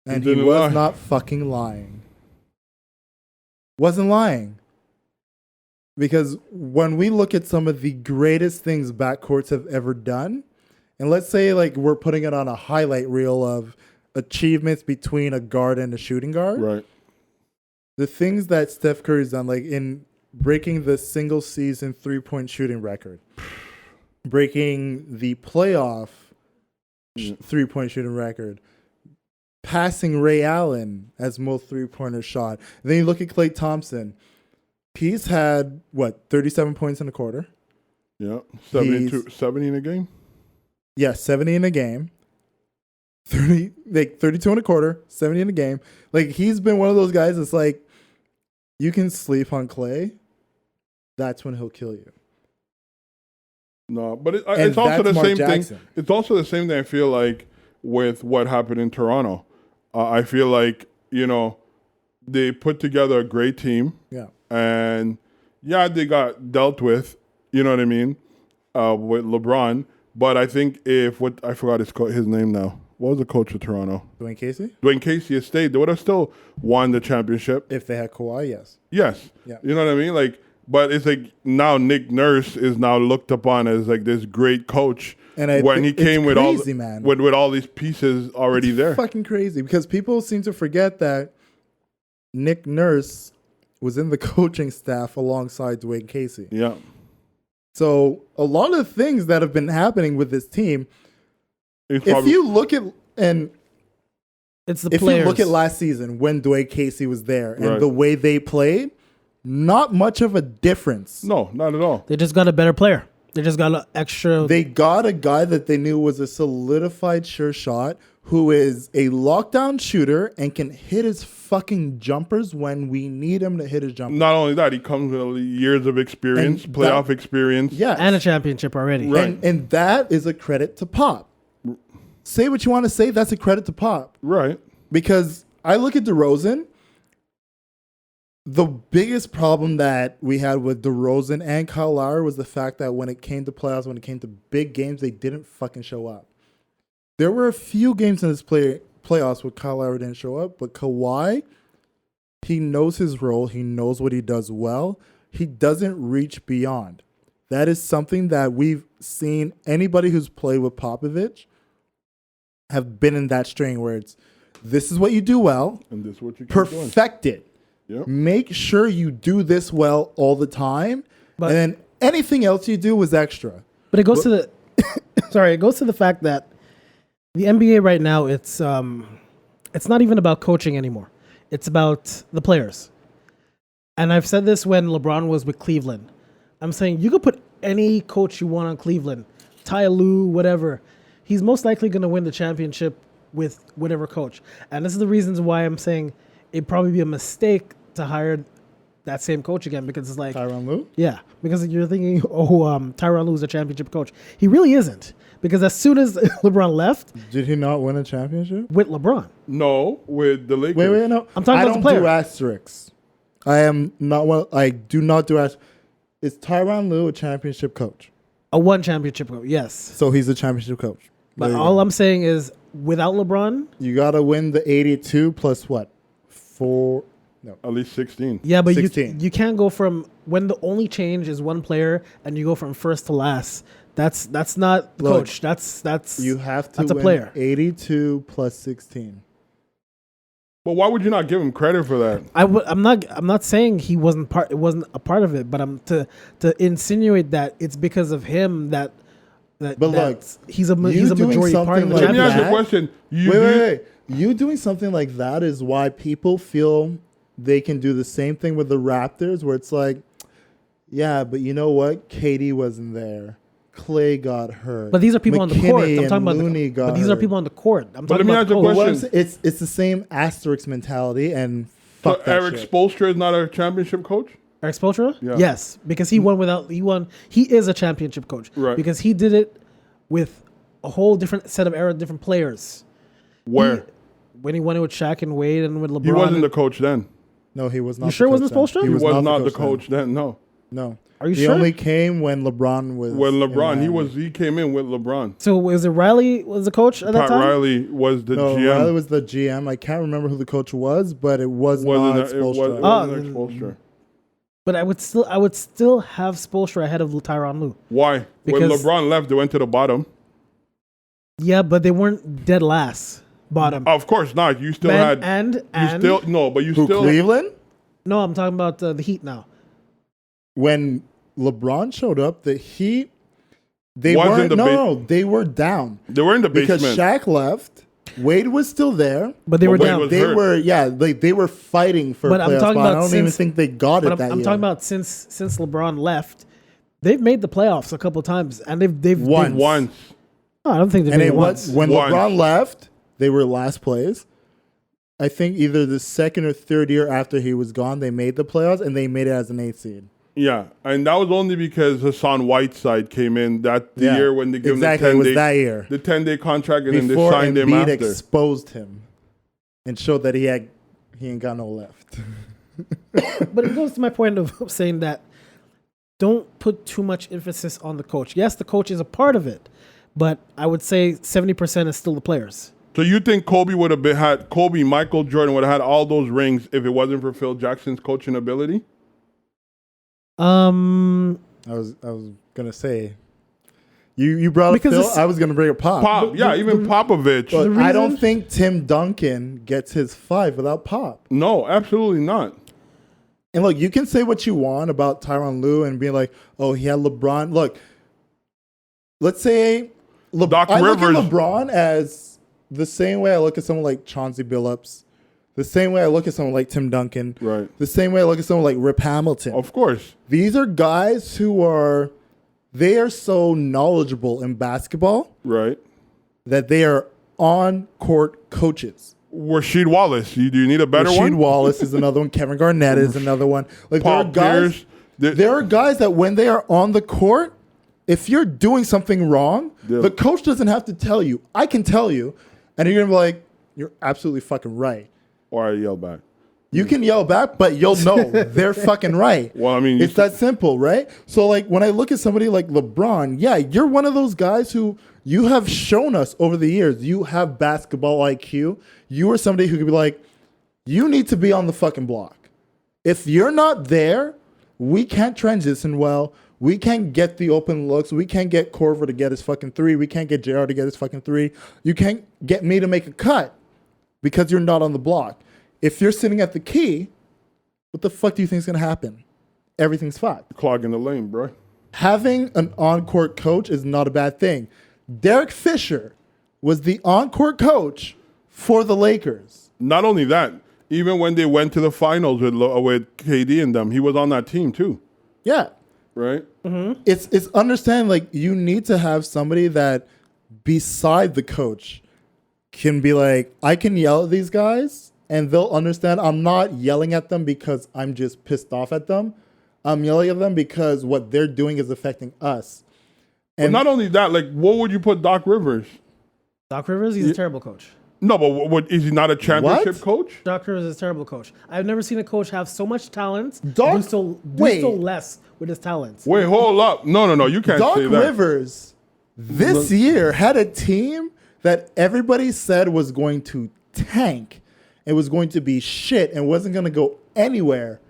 And he didn't was lie. not fucking lying. Wasn't lying. Because when we look at some of the greatest things backcourts have ever done, and let's say like we're putting it on a highlight reel of achievements between a guard and a shooting guard, Right. the things that Steph Curry's done, like in breaking the single season 3-point shooting record, breaking the playoff 3-point shooting record, passing Ray Allen as most 3-pointers shot. Then you look at Klay Thompson. He's had, 37 points in a quarter? Yeah, 70 in a game. Yeah, 70 in a game. 32 and a quarter, 70 in a game. Like, he's been one of those guys that's like, you can sleep on Clay. That's when he'll kill you. No, but it's also the same thing. It's also the same thing I feel like with what happened in Toronto. I feel like, they put together a great team. Yeah. And, they got dealt with, you know what I mean, with LeBron. But I think I forgot his name now. What was the coach of Toronto? Dwayne Casey? Dwayne Casey had stayed. They would have still won the championship. If they had Kawhi, yes. Yes. Yeah. You know what I mean? Like, but it's like now Nick Nurse is now looked upon as like this great coach. And when he came with all these pieces already there. Fucking crazy, because people seem to forget that Nick Nurse was in the coaching staff alongside Dwayne Casey. Yeah. So a lot of things that have been happening with this team, if you look at last season when Dwayne Casey was there and the way they played, not much of a difference. No, not at all. They just got a better player. They just got an extra. They got a guy that they knew was a solidified sure shot, who is a lockdown shooter and can hit his fucking jumpers when we need him to hit his jumpers. Not only that, he comes with years of experience, playoff experience. Yes. And a championship already. Right. And that is a credit to Pop. Say what you want to say, that's a credit to Pop. Right. Because I look at DeRozan, the biggest problem that we had with DeRozan and Kyle Lowry was the fact that when it came to playoffs, when it came to big games, they didn't fucking show up. There were a few games in this playoffs where Kyle Lowry didn't show up, but Kawhi, he knows his role. He knows what he does well. He doesn't reach beyond. That is something that we've seen anybody who's played with Popovich have been in that string where it's, this is what you do well. And this is what you keep perfect doing. It. Yep. Make sure you do this well all the time. And then anything else you do is extra. But it goes to the it goes to the fact that the NBA right now, it's not even about coaching anymore. It's about the players. And I've said this when LeBron was with Cleveland. I'm saying you could put any coach you want on Cleveland, Ty Lue, whatever. He's most likely going to win the championship with whatever coach. And this is the reasons why I'm saying it'd probably be a mistake to hire that same coach again, because it's like Tyronn Lue? Yeah, because you're thinking, Tyronn Lue is a championship coach. He really isn't, because as soon as LeBron left, did he not win a championship with LeBron? No, with the Lakers. Wait, no. I'm talking about the player. I don't do asterisks. I am not one. I do not do asterisks. Is Tyronn Lue a championship coach? A one championship coach, yes. So he's a championship coach. But all I'm saying is, without LeBron, you got to win the 82 plus what? 4. No, at least 16. Yeah, but 16. you can't go from when the only change is one player and you go from first to last. That's not the coach. That's you have to that's win a player. 82 plus 16. But why would you not give him credit for that? I'm not saying he wasn't part. It wasn't a part of it, but I'm to insinuate that it's because of him that. But look, he's a majority part of the championship. Let me ask you a question. Wait. You doing something like that is why people feel they can do the same thing with the Raptors, where it's like, yeah, but you know what? KD wasn't there. Clay got hurt. But these are people on the court. I'm talking about Looney got these hurt. are people on the court. I'm talking about the question. It's the same asterisk mentality, and fuck that Eric shit. Spoelstra is not a championship coach? Eric Spoelstra? Yeah. Yes, because he won. He is a championship coach. Right. Because he did it with a whole different set of different players. Where? When he won it with Shaq and Wade and with LeBron. He wasn't the coach then. No, he was not. You sure it wasn't Spoelstra? He was not the coach then. No. Are you sure? He only came when LeBron was. When LeBron, he came in with LeBron. So was it Riley was the coach at that time? Pat Riley was the GM. Riley was the GM. I can't remember who the coach was, but it was not Spoelstra. It wasn't Spoelstra. But I would still have Spoelstra ahead of Tyronn Lue. Why? When LeBron left, they went to the bottom. Yeah, but they weren't dead last. Bottom. Of course not. You still had Cleveland? No, I'm talking about the Heat now. When LeBron showed up, the Heat they were down. They were in the basement because Shaq left. Wade was still there, but they were down. They were fighting for. But I'm talking about. I don't even think they got it that year. I'm talking about since LeBron left, They've made the playoffs a couple times, and they've Once. I don't think they've made it once. When LeBron left, they were last place. I think either the second or third year after he was gone, they made the playoffs, and they made it as an 8th seed. Yeah, and that was only because Hassan Whiteside came in the year when they gave him the 10-day, it was that year. The 10-day contract, and Before then they signed him Embiid after. exposed him and showed that he ain't got no left. But it goes to my point of saying that don't put too much emphasis on the coach. Yes, the coach is a part of it, but I would say 70% is still the players. So you think Michael Jordan would have had all those rings if it wasn't for Phil Jackson's coaching ability? I was gonna say, you brought up Phil. I was gonna bring up Pop. Even Popovich. But I don't think Tim Duncan gets his 5 without Pop. No, absolutely not. And look, you can say what you want about Tyronn Lue and being like, oh, he had LeBron. Look, let's say Doc I look Rivers. at LeBron as the same way I look at someone like Chauncey Billups, the same way I look at someone like Tim Duncan, Right. the same way I look at someone like Rip Hamilton. Of course. These are guys who are so knowledgeable in basketball, Right. that they are on-court coaches. Rasheed Wallace. Do you need a better one? Rasheed Wallace is another one. Kevin Garnett is another one. Like Paul Pierce. there are guys that when they are on the court, if you're doing something wrong, the coach doesn't have to tell you. I can tell you, and you're gonna be like, "You're absolutely fucking right." Or I yell back. You can yell back, but you'll know they're fucking right. Well, I mean, it's that simple, right? So, like, when I look at somebody like LeBron, yeah, you're one of those guys who you have shown us over the years you have basketball IQ. You are somebody who could be like, you need to be on the fucking block. If you're not there, we can't transition well. We can't get the open looks. We can't get Korver to get his fucking 3. We can't get JR to get his fucking 3. You can't get me to make a cut because you're not on the block. If you're sitting at the key, what the fuck do you think is going to happen? Everything's fine. Clogging the lane, bro. Having an on-court coach is not a bad thing. Derek Fisher was the on-court coach for the Lakers. Not only that, even when they went to the finals with KD and them, he was on that team too. Yeah. Right? Mm-hmm. It's understand, like, you need to have somebody that beside the coach can be like, I can yell at these guys and they'll understand I'm not yelling at them because I'm just pissed off at them. I'm yelling at them because what they're doing is affecting us. And not only that, like, what would you put Doc Rivers? Doc Rivers, he's a terrible coach. No, but is he not a championship coach? Doc Rivers is a terrible coach. I've never seen a coach have so much talent, Doc, do so less with his talents. Wait, hold up. No, you can't say that. Doc Rivers this year had a team that everybody said was going to tank. It was going to be shit and wasn't going to go anywhere.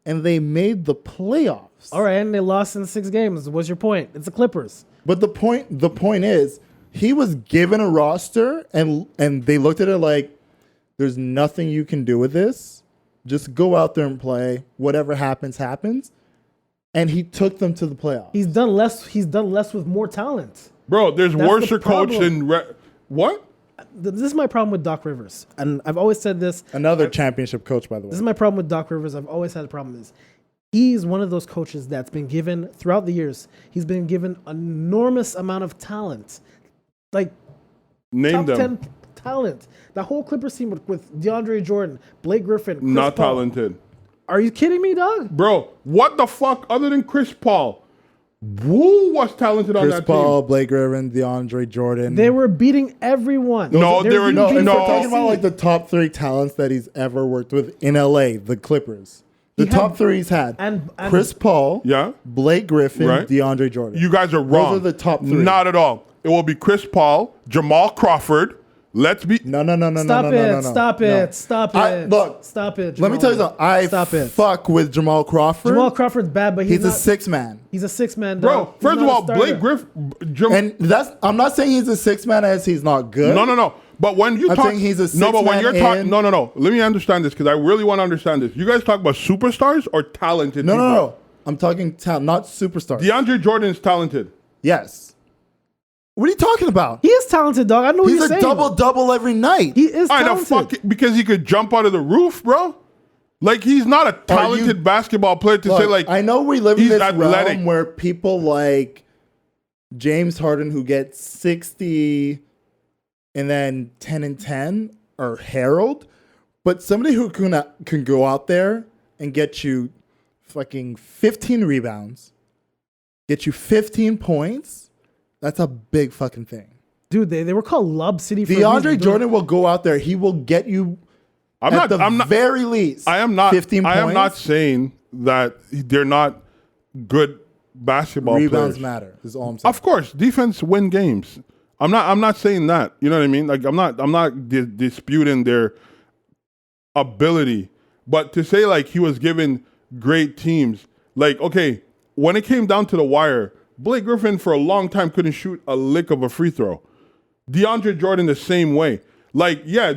And they made the playoffs. All right, and they lost in 6 games. What's your point? It's the Clippers. But the point is, he was given a roster and they looked at it like, there's nothing you can do with this. Just go out there and play. Whatever happens, happens. And he took them to the playoffs. He's done less with more talent. Bro, there's worse coach than what? This is my problem with Doc Rivers. And I've always said this. Another championship coach, by the way. This is my problem with Doc Rivers. I've always had a problem with this. He's one of those coaches that's been given, throughout the years, he's been given an enormous amount of talent. Like, name top them. 10 talent. The whole Clippers team with DeAndre Jordan, Blake Griffin, Chris not Paul. talented. Are you kidding me, dog? Bro, what the fuck other than Chris Paul? Who was talented on that Chris Paul, team? Blake Griffin, DeAndre Jordan. They were beating everyone. No, they were If no. we're talking about like the top 3 talents that he's ever worked with in LA, the Clippers. The top 3 he's had. And Chris Paul, Yeah. Blake Griffin, Right. DeAndre Jordan. You guys are wrong. Those are the top 3. Not at all. It will be Chris Paul, Jamal Crawford. Let's be No. Stop it. Look, Stop it. let me tell you something. I fuck with Jamal Crawford. Jamal Crawford's bad, but he's a 6-man. He's a 6-man. Bro, dog. He's first of not a all, starter. Blake Griffin. And I'm not saying he's a 6-man as he's not good. No. But when you I'm talk, saying he's a no, but when six-man you're talking, in- no. Let me understand this because I really want to understand this. You guys talk about superstars or talented? people? No. I'm talking talent, not superstars. DeAndre Jordan is talented. Yes. What are you talking about? He is talented, dog. I know what He's you're a saying. double-double every night. He is I know, talented. fuck it, because he could jump out of the roof, bro. Like, he's not a talented basketball player to say, like, I know we live in he's this athletic. realm where people like James Harden, who gets 60 and then 10 and 10, are heralded. But somebody who can go out there and get you fucking 15 rebounds, get you 15 points, that's a big fucking thing. Dude, they were called Lob City for DeAndre Jordan will go out there. He will get you very least. I am not 15 points. I am not saying that they're not good basketball Rebounds players. matter. Is all I'm saying. Of course, defense win games. I'm not saying that. You know what I mean? Like, I'm not disputing their ability, but to say like he was given great teams, like, okay, when it came down to the wire, Blake Griffin for a long time couldn't shoot a lick of a free throw. DeAndre Jordan the same way. Like, yeah,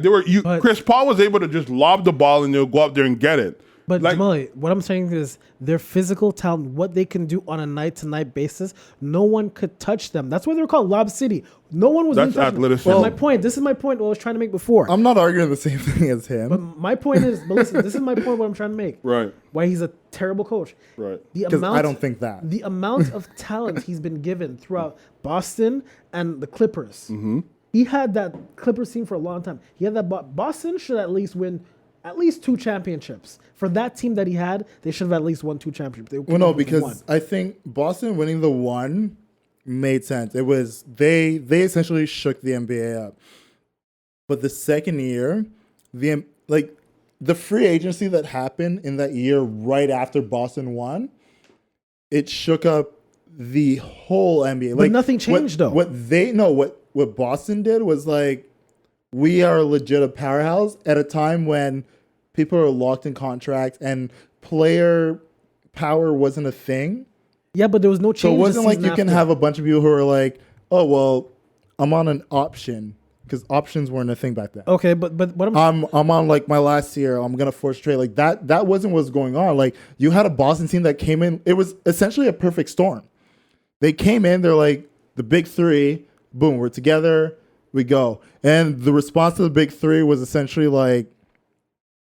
Chris Paul was able to just lob the ball and they'll go up there and get it. But like, Jamali, what I'm saying is their physical talent, what they can do on a night-to-night basis, no one could touch them. That's why they were called Lob City. No one was. That's athleticism. Well, my point. This is my point. What I was trying to make before. I'm not arguing the same thing as him. But my point is, but listen, this is my point. What I'm trying to make. Right. Why he's a terrible coach. Right. Because I don't think that the amount of talent he's been given throughout Boston and the Clippers. Mm-hmm. He had that Clippers team for a long time. He had that. Boston should at least win at least 2 championships. For that team that he had, they should have at least won 2 championships. Well, no, because I think Boston winning the one made sense. It was they essentially shook the NBA up. But the second year, the free agency that happened in that year right after Boston won, it shook up the whole NBA. But nothing changed though. What Boston did was like, we are legit a powerhouse at a time when people are locked in contracts and player power wasn't a thing. Yeah, but there was no change. So it wasn't like you can have a bunch of people who are like, oh, well, I'm on an option, because options weren't a thing back then. Okay, but what I'm on like my last year. I'm going to force trade. Like that wasn't what's going on. Like, you had a Boston team that came in. It was essentially a perfect storm. They came in. They're like the big three. Boom, we're together. We go. And the response to the big three was essentially like,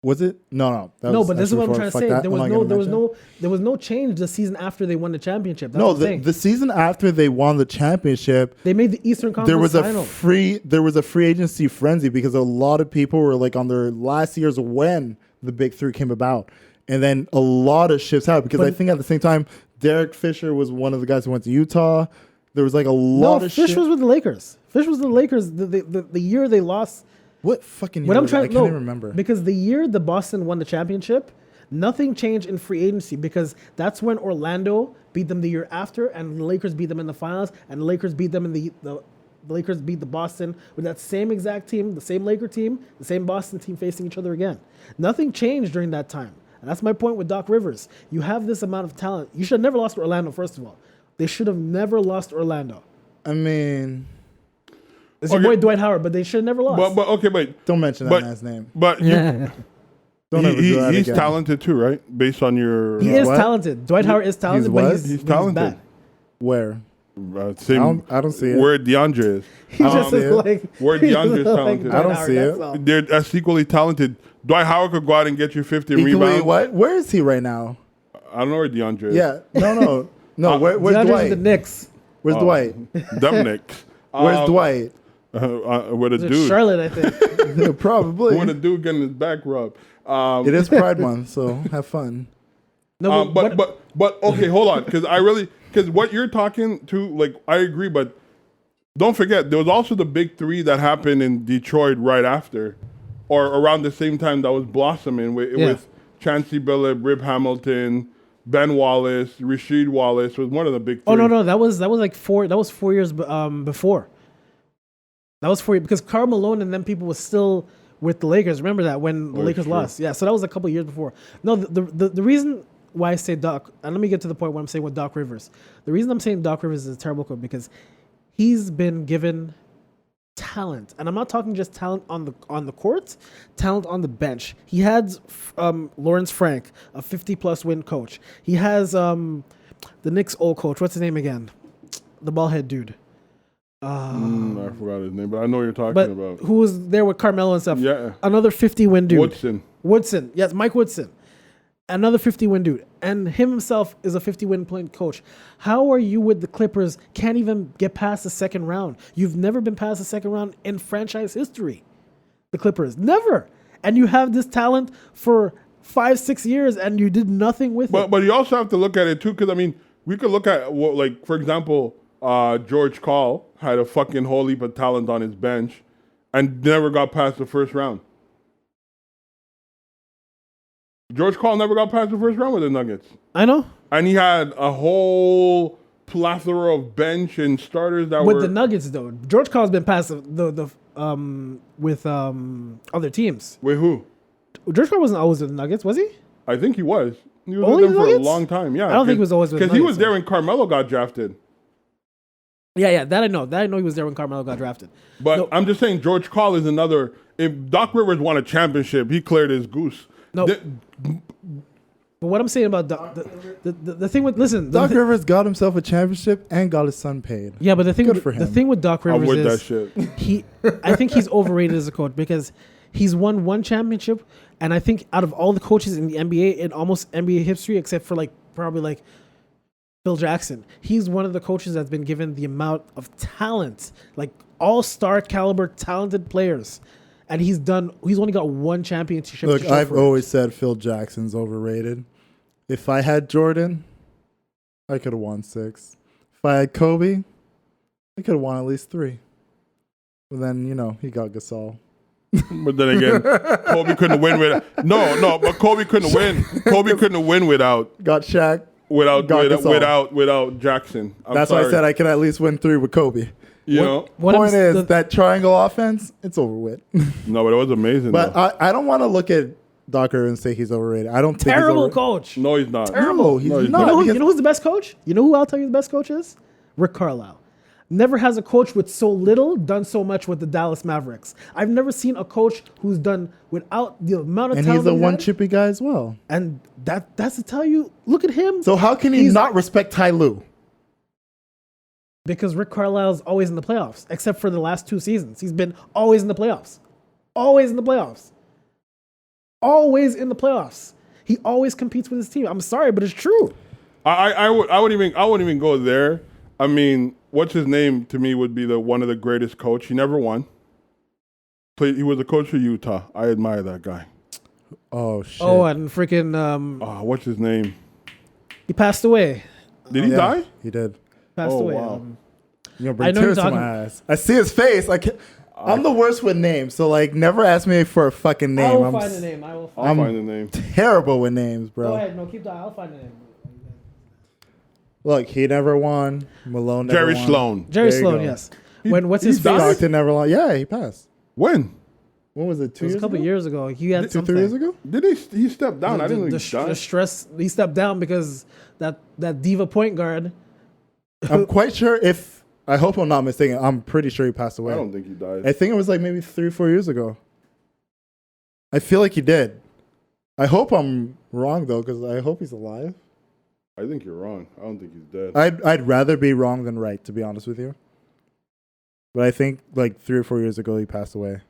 was it? No. No, but this is what I'm trying to say. There was no change the season after they won the championship. That's the season after they won the championship, they made the Eastern Conference final. There was a free agency frenzy because a lot of people were like on their last years when the big three came about, and then a lot of shifts happened because I think at the same time Derek Fisher was one of the guys who went to Utah. There was like a lot of Fish was with the Lakers. Fish was the Lakers the year they lost. What fucking year? I can't even remember. Because the year the Boston won the championship, nothing changed in free agency because that's when Orlando beat them the year after and the Lakers beat them in the finals and the Lakers beat them in the Lakers beat the Boston with that same exact team, the same Laker team, the same Boston team facing each other again. Nothing changed during that time. And that's my point with Doc Rivers. You have this amount of talent. You should have never lost to Orlando, first of all. They should have never lost Orlando. I mean, it's your boy Dwight Howard, but they should have never lost. But don't mention that man's name. But yeah. He's talented too, right? Based on your, he is talented. Dwight Howard is talented, but he's talented. Bad. Where? I don't see it. Where DeAndre is. He just is like where DeAndre is talented. I don't see it. They're as equally talented. Dwight Howard could go out and get you 50 rebounds. What? Where is he right now? I don't know where DeAndre is. Yeah. No. Where's DeAndre's Dwight? The Knicks. Where's Dwight? Them Knicks. Where's Dwight? With a dude. Charlotte, I think. Probably. With a dude getting his back rubbed. It is Pride Month, so have fun. No, but okay, hold on, because what you're talking to, like, I agree, but don't forget there was also the big three that happened in Detroit right after, or around the same time that was blossoming with Chancey Billups, Rip Hamilton, Ben Wallace, Rasheed Wallace was one of the big three. Oh no, that was like 4 years before. That was 4 years because Karl Malone and them people was still with the Lakers. Remember that when the Lakers lost? Yeah, so that was a couple years before. No, the reason why I say Doc, and let me get to the point where I'm saying with Doc Rivers. The reason I'm saying Doc Rivers is a terrible coach because he's been given talent, and I'm not talking just talent on the court, talent on the bench. He had Lawrence Frank, a 50+ win coach. He has the Knicks old coach. What's his name again? The ballhead dude. I forgot his name, but I know what you're talking about. Who was there with Carmelo and stuff? Yeah. Another 50-win dude. Woodson. Yes, Mike Woodson. another 50-win dude, and himself is a 50-win point coach. How are you with the Clippers? Can't even get past the second round. You've never been past the second round in franchise history. The Clippers, never. And you have this talent for 5-6 years, and you did nothing with it. But you also have to look at it too, because I mean, we could look at like, for example, George Karl had a fucking whole heap of talent on his bench, and never got past the first round. George Karl never got past the first round with the Nuggets. I know. And he had a whole plethora of bench and starters that with were... the Nuggets, though. George Karl's been past with other teams. With who? George Karl wasn't always with the Nuggets, was he? I think he was. He was Only with them for a Nuggets? long time, yeah. I don't think he was always with the Because he Nuggets, was there when Carmelo got drafted. Yeah, that I know. That I know he was there when Carmelo got drafted. But No. I'm just saying George Karl is another... If Doc Rivers won a championship, he cleared his goose. No. But what I'm saying about the thing with Doc Rivers got himself a championship and got his son paid. Yeah, but the thing Good for the him. thing with Doc I'm Rivers with that is shit. I think he's overrated as a coach because he's won one championship, and I think out of all the coaches in the NBA in almost NBA history, except for probably Phil Jackson, he's one of the coaches that's been given the amount of talent, like all-star caliber talented players. And he's only got one championship. Look, I've always said Phil Jackson's overrated. If I had Jordan, I could have won 6. If I had Kobe, I could have won at least 3. But then, he got Gasol. But then again, Kobe couldn't win without... No, but Kobe couldn't win. Kobe couldn't win without... Got Shaq. Without Gasol. Jackson. That's why I said I could at least win 3 with Kobe. Point is that triangle offense, it's over with. No, but it was amazing. But I don't want to look at Doc Rivers and say he's overrated. I don't think terrible he's coach. No, he's not. Terrible. He's No, he's not. You know who's the best coach? You know who I'll tell you the best coach is? Rick Carlisle. Never has a coach with so little done so much with the Dallas Mavericks. I've never seen a coach who's done without the amount of And talent. he's a he one had. chippy guy as well. And that's to tell you, look at him. So how can he not respect Ty Lue? Because Rick Carlisle's always in the playoffs, except for the last 2 seasons. He's been always in the playoffs. Always in the playoffs. Always in the playoffs. He always competes with his team. I'm sorry, but it's true. I wouldn't even go there. I mean, what's his name to me would be one of the greatest coach. He never won. He was a coach for Utah. I admire that guy. Oh shit. Oh, and freaking What's his name? he passed away. Did he die? He did. Passed away. Wow. Bring I know tears you're to my eyes. I see his face. I'm the worst with names, so never ask me for a fucking name. I will find the name. I'll find the name. Terrible with names, bro. Go ahead. No, keep that. I'll find the name. Look, he never won. Malone never Jerry won. Sloan. Jerry There you Sloan, go. yes. What's his died? face? Stockton never won. Yeah, he passed. When? When was it? 2 It was years a couple ago? years ago. He had 2-3 years ago? Did he step down? I didn't know he the died. stress. He stepped down because that diva point guard. I'm quite sure I hope I'm not mistaken. I'm pretty sure he passed away. I don't think he died. I think it was maybe 3 or 4 years ago. I feel like he did. I hope I'm wrong though, because I hope he's alive. I think you're wrong. I don't think he's dead. I'd rather be wrong than right, to be honest with you. But I think 3 or 4 years ago he passed away.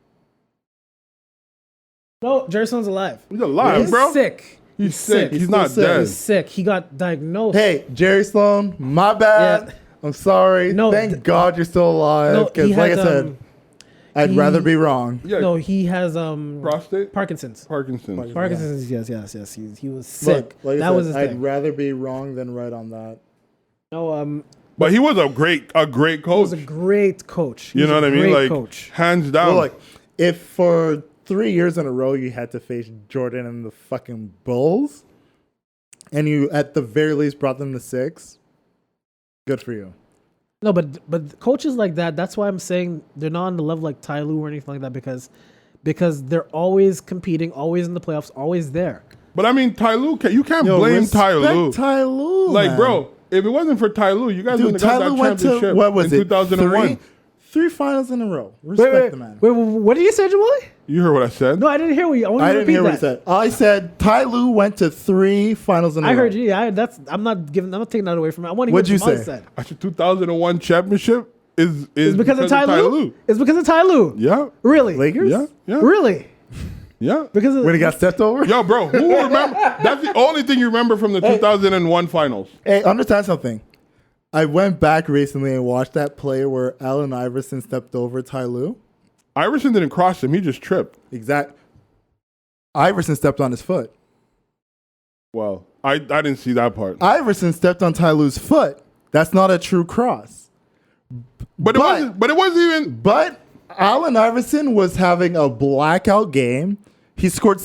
No, Jerry Sloan's alive. He's alive, He's bro. sick. He's sick. He's still not sick. dead. He's sick. He got diagnosed. Hey, Jerry Sloan, my bad. Yeah. I'm sorry. No, Thank God you're still alive. No, Because he like I had, said, I'd rather be wrong. Yeah. No, he has Prostate? Parkinson's. Parkinson's. Parkinson's. Yes. He was sick. Look, like that I said, was his I'd thing. rather be wrong than right on that. No, But he was a great he coach. was a great coach. He You was know a what I mean? great Like, coach. hands down. Well, look, if for 3 years in a row you had to face Jordan and the fucking Bulls, and you at the very least brought them to 6, good for you. No, but coaches like that, that's why I'm saying they're not on the level like Ty Lue or anything like that because they're always competing, always in the playoffs, always there. But I mean, Ty Lue, you can't blame Ty Lue. Ty Lue, Like, man. bro, if it wasn't for Ty Lue, you guys Dude, wouldn't have Ty got Lue that went to, championship what was in it, 2001. 3 finals in a row. Respect the man. Wait, what did you say, Jamali? You heard what I said? No, I didn't hear what you. I want you I to didn't repeat hear what that. he said. I said Ty Lue went to 3 finals in a row. I heard you. Yeah, I'm not taking that away from it. I want to hear What'd you what Jamali say? said. Actually, 2001 championship is It's because of Ty Lue? It's because of Ty Lue. Yeah. Really? Lakers? Yeah. Yeah. Really? Yeah. Because of, When he got stepped over? Yo, bro, who remember? That's the only thing you remember from the 2001 finals. Hey, understand something. I went back recently and watched that play where Allen Iverson stepped over Ty Lue. Iverson didn't cross him. He just tripped. Exact. Iverson stepped on his foot. Well, I didn't see that part. Iverson stepped on Ty Lue's foot. That's not a true cross. But it wasn't even. But Allen Iverson was having a blackout game. He scored,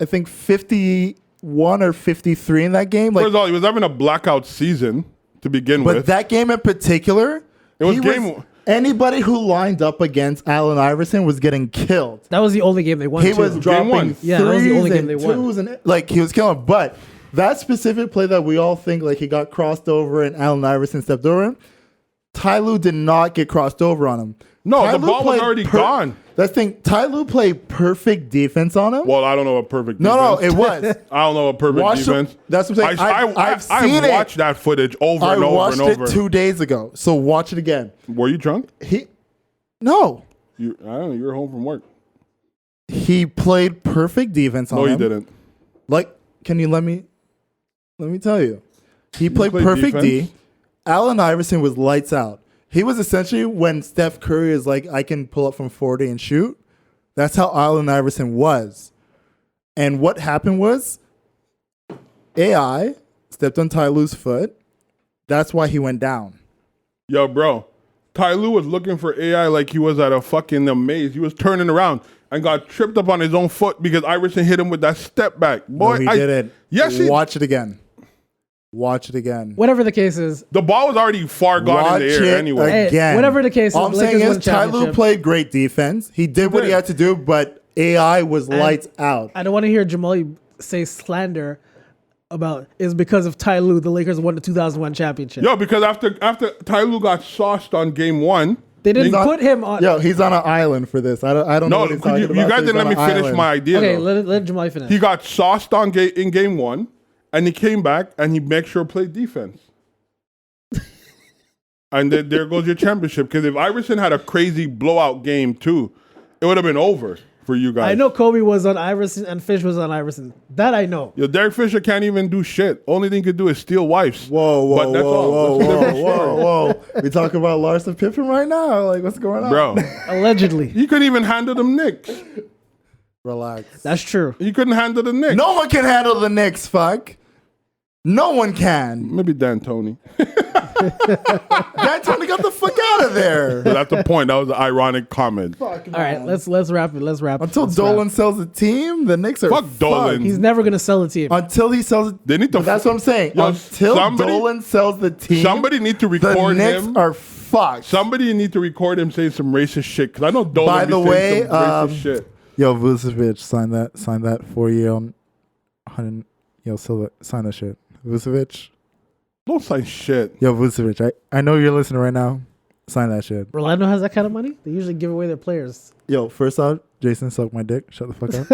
I think, 51 or 53 in that game. First of all, he was having a blackout season to begin with. But that game in particular, it was anybody who lined up against Allen Iverson was getting killed. That was the only game they won. He was dropping Yeah, that was the only game they twos won. and like he was killing. But that specific play that we all think like he got crossed over and Allen Iverson stepped over him, Ty Lue did not get crossed over on him. No, Ty the Lue ball was played already gone. That thing, Ty Lue played perfect defense on him. Well, I don't know what perfect No, defense. it was. I don't know what perfect defense. That's what I'm saying. I've seen it. watched that footage over and over and over. I watched it 2 days ago, so watch it again. Were you drunk? No. I don't know. You were home from work. He played perfect defense on him. No, you didn't. Like, can you let me tell you? He played perfect defense? D. Allen Iverson was lights out. He was essentially when Steph Curry is like, I can pull up from 40 and shoot. That's how Allen Iverson was. And what happened was AI stepped on Ty Lue's foot. That's why he went down. Yo, bro. Ty Lue was looking for AI like he was at a fucking maze. He was turning around and got tripped up on his own foot because Iverson hit him with that step back. Boy, No, he didn't. Yes, Watch it again. Watch it again. Whatever the case is. The ball was already far gone in the air anyway. Hey, Again. whatever the case is, All I'm saying is Ty Lue played great defense. He did what he had to do, but AI was lights out. I don't want to hear Jamal say slander about is because of Ty Lue the Lakers won the 2001 championship. Yo, because after Ty Lue got sauced on game 1, they didn't put him on. Yo, he's on an island for this. I don't know what he's talking about. You guys didn't let me finish my idea. Okay, though. let Jamal finish. He got sauced on in game 1, and he came back and he made sure to play defense. And then there goes your championship. Because if Iverson had a crazy blowout game too, it would have been over for you guys. I know Kobe was on Iverson and Fish was on Iverson. That I know. Yo, Derek Fisher can't even do shit. Only thing he could do is steal wives. Whoa. We talk about Larson Pippen right now. Like, what's going on? Bro. Allegedly. He couldn't even handle them Knicks. Relax. That's true. He couldn't handle the Knicks. No one can handle the Knicks, fuck. No one can. Maybe D'Antoni. D'Antoni got the fuck out of there. But that's the point. That was an ironic comment. Fuck, All right, let's wrap it. Until Dolan sells the team, the Knicks are Fuck Dolan. He's never gonna sell the team. Until he sells it. They need to. That's what I'm saying. Yo, Until Dolan sells the team, somebody need to the record Knicks him. are fucked. Somebody need to record him saying some racist shit. Because I know Dolan By the way, some racist shit. Yo, Vucevic, sign that 4-year on 100. Yo, sign that shit. Vucevic. Don't sign shit. Yo, Vucevic, I know you're listening right now. Sign that shit. Orlando has that kind of money. They usually give away their players. Yo, first off, Jason, suck my dick. Shut the fuck up.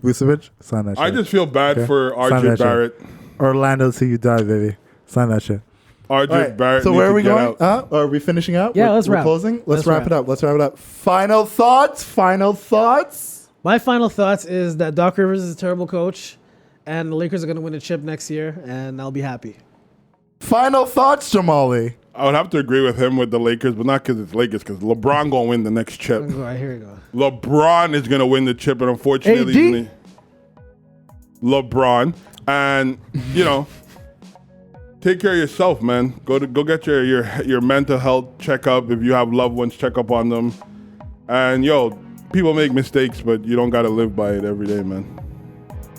Vucevic, sign that shit. I just feel bad for Sign RJ that Barrett. shit. Orlando till you die, baby. Sign that shit. RJ Right, Barrett. so needs where are to we get going? out. Are we finishing up? Yeah, We're let's wrap. Closing? Let's Let's wrap it up. Final thoughts? My final thoughts is that Doc Rivers is a terrible coach, and the Lakers are gonna win a chip next year, and I'll be happy. Final thoughts, Jamali. I would have to agree with him with the Lakers, but not because it's Lakers, because LeBron going to win the next chip. All right, here we go. LeBron is going to win the chip, and unfortunately, LeBron. And, take care of yourself, man. Go get your mental health checkup. If you have loved ones, check up on them. And, people make mistakes, but you don't got to live by it every day, man.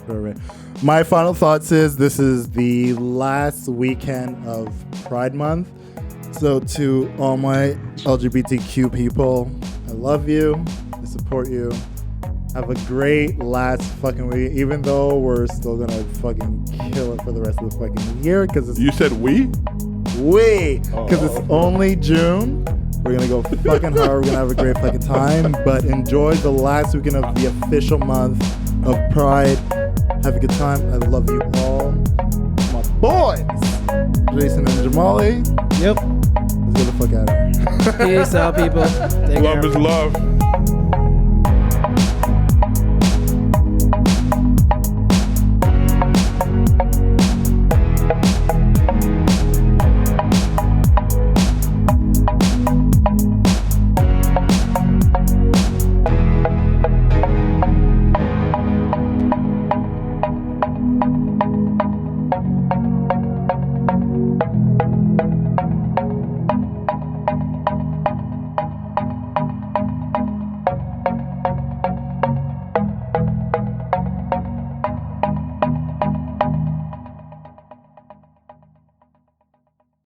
All right. My final thoughts is this is the last weekend of Pride Month. So to all my LGBTQ people, I love you. I support you. Have a great last fucking week, even though we're still gonna fucking kill it for the rest of the fucking year. Because You said we? Because it's only June. We're gonna go fucking hard. We're gonna have a great fucking time. But enjoy the last weekend of the official month of Pride. Have a good time. I love you all. My boys, Jason and Jamali. Yep. Let's get the fuck out of here. Peace out, people. Take Love care. is love.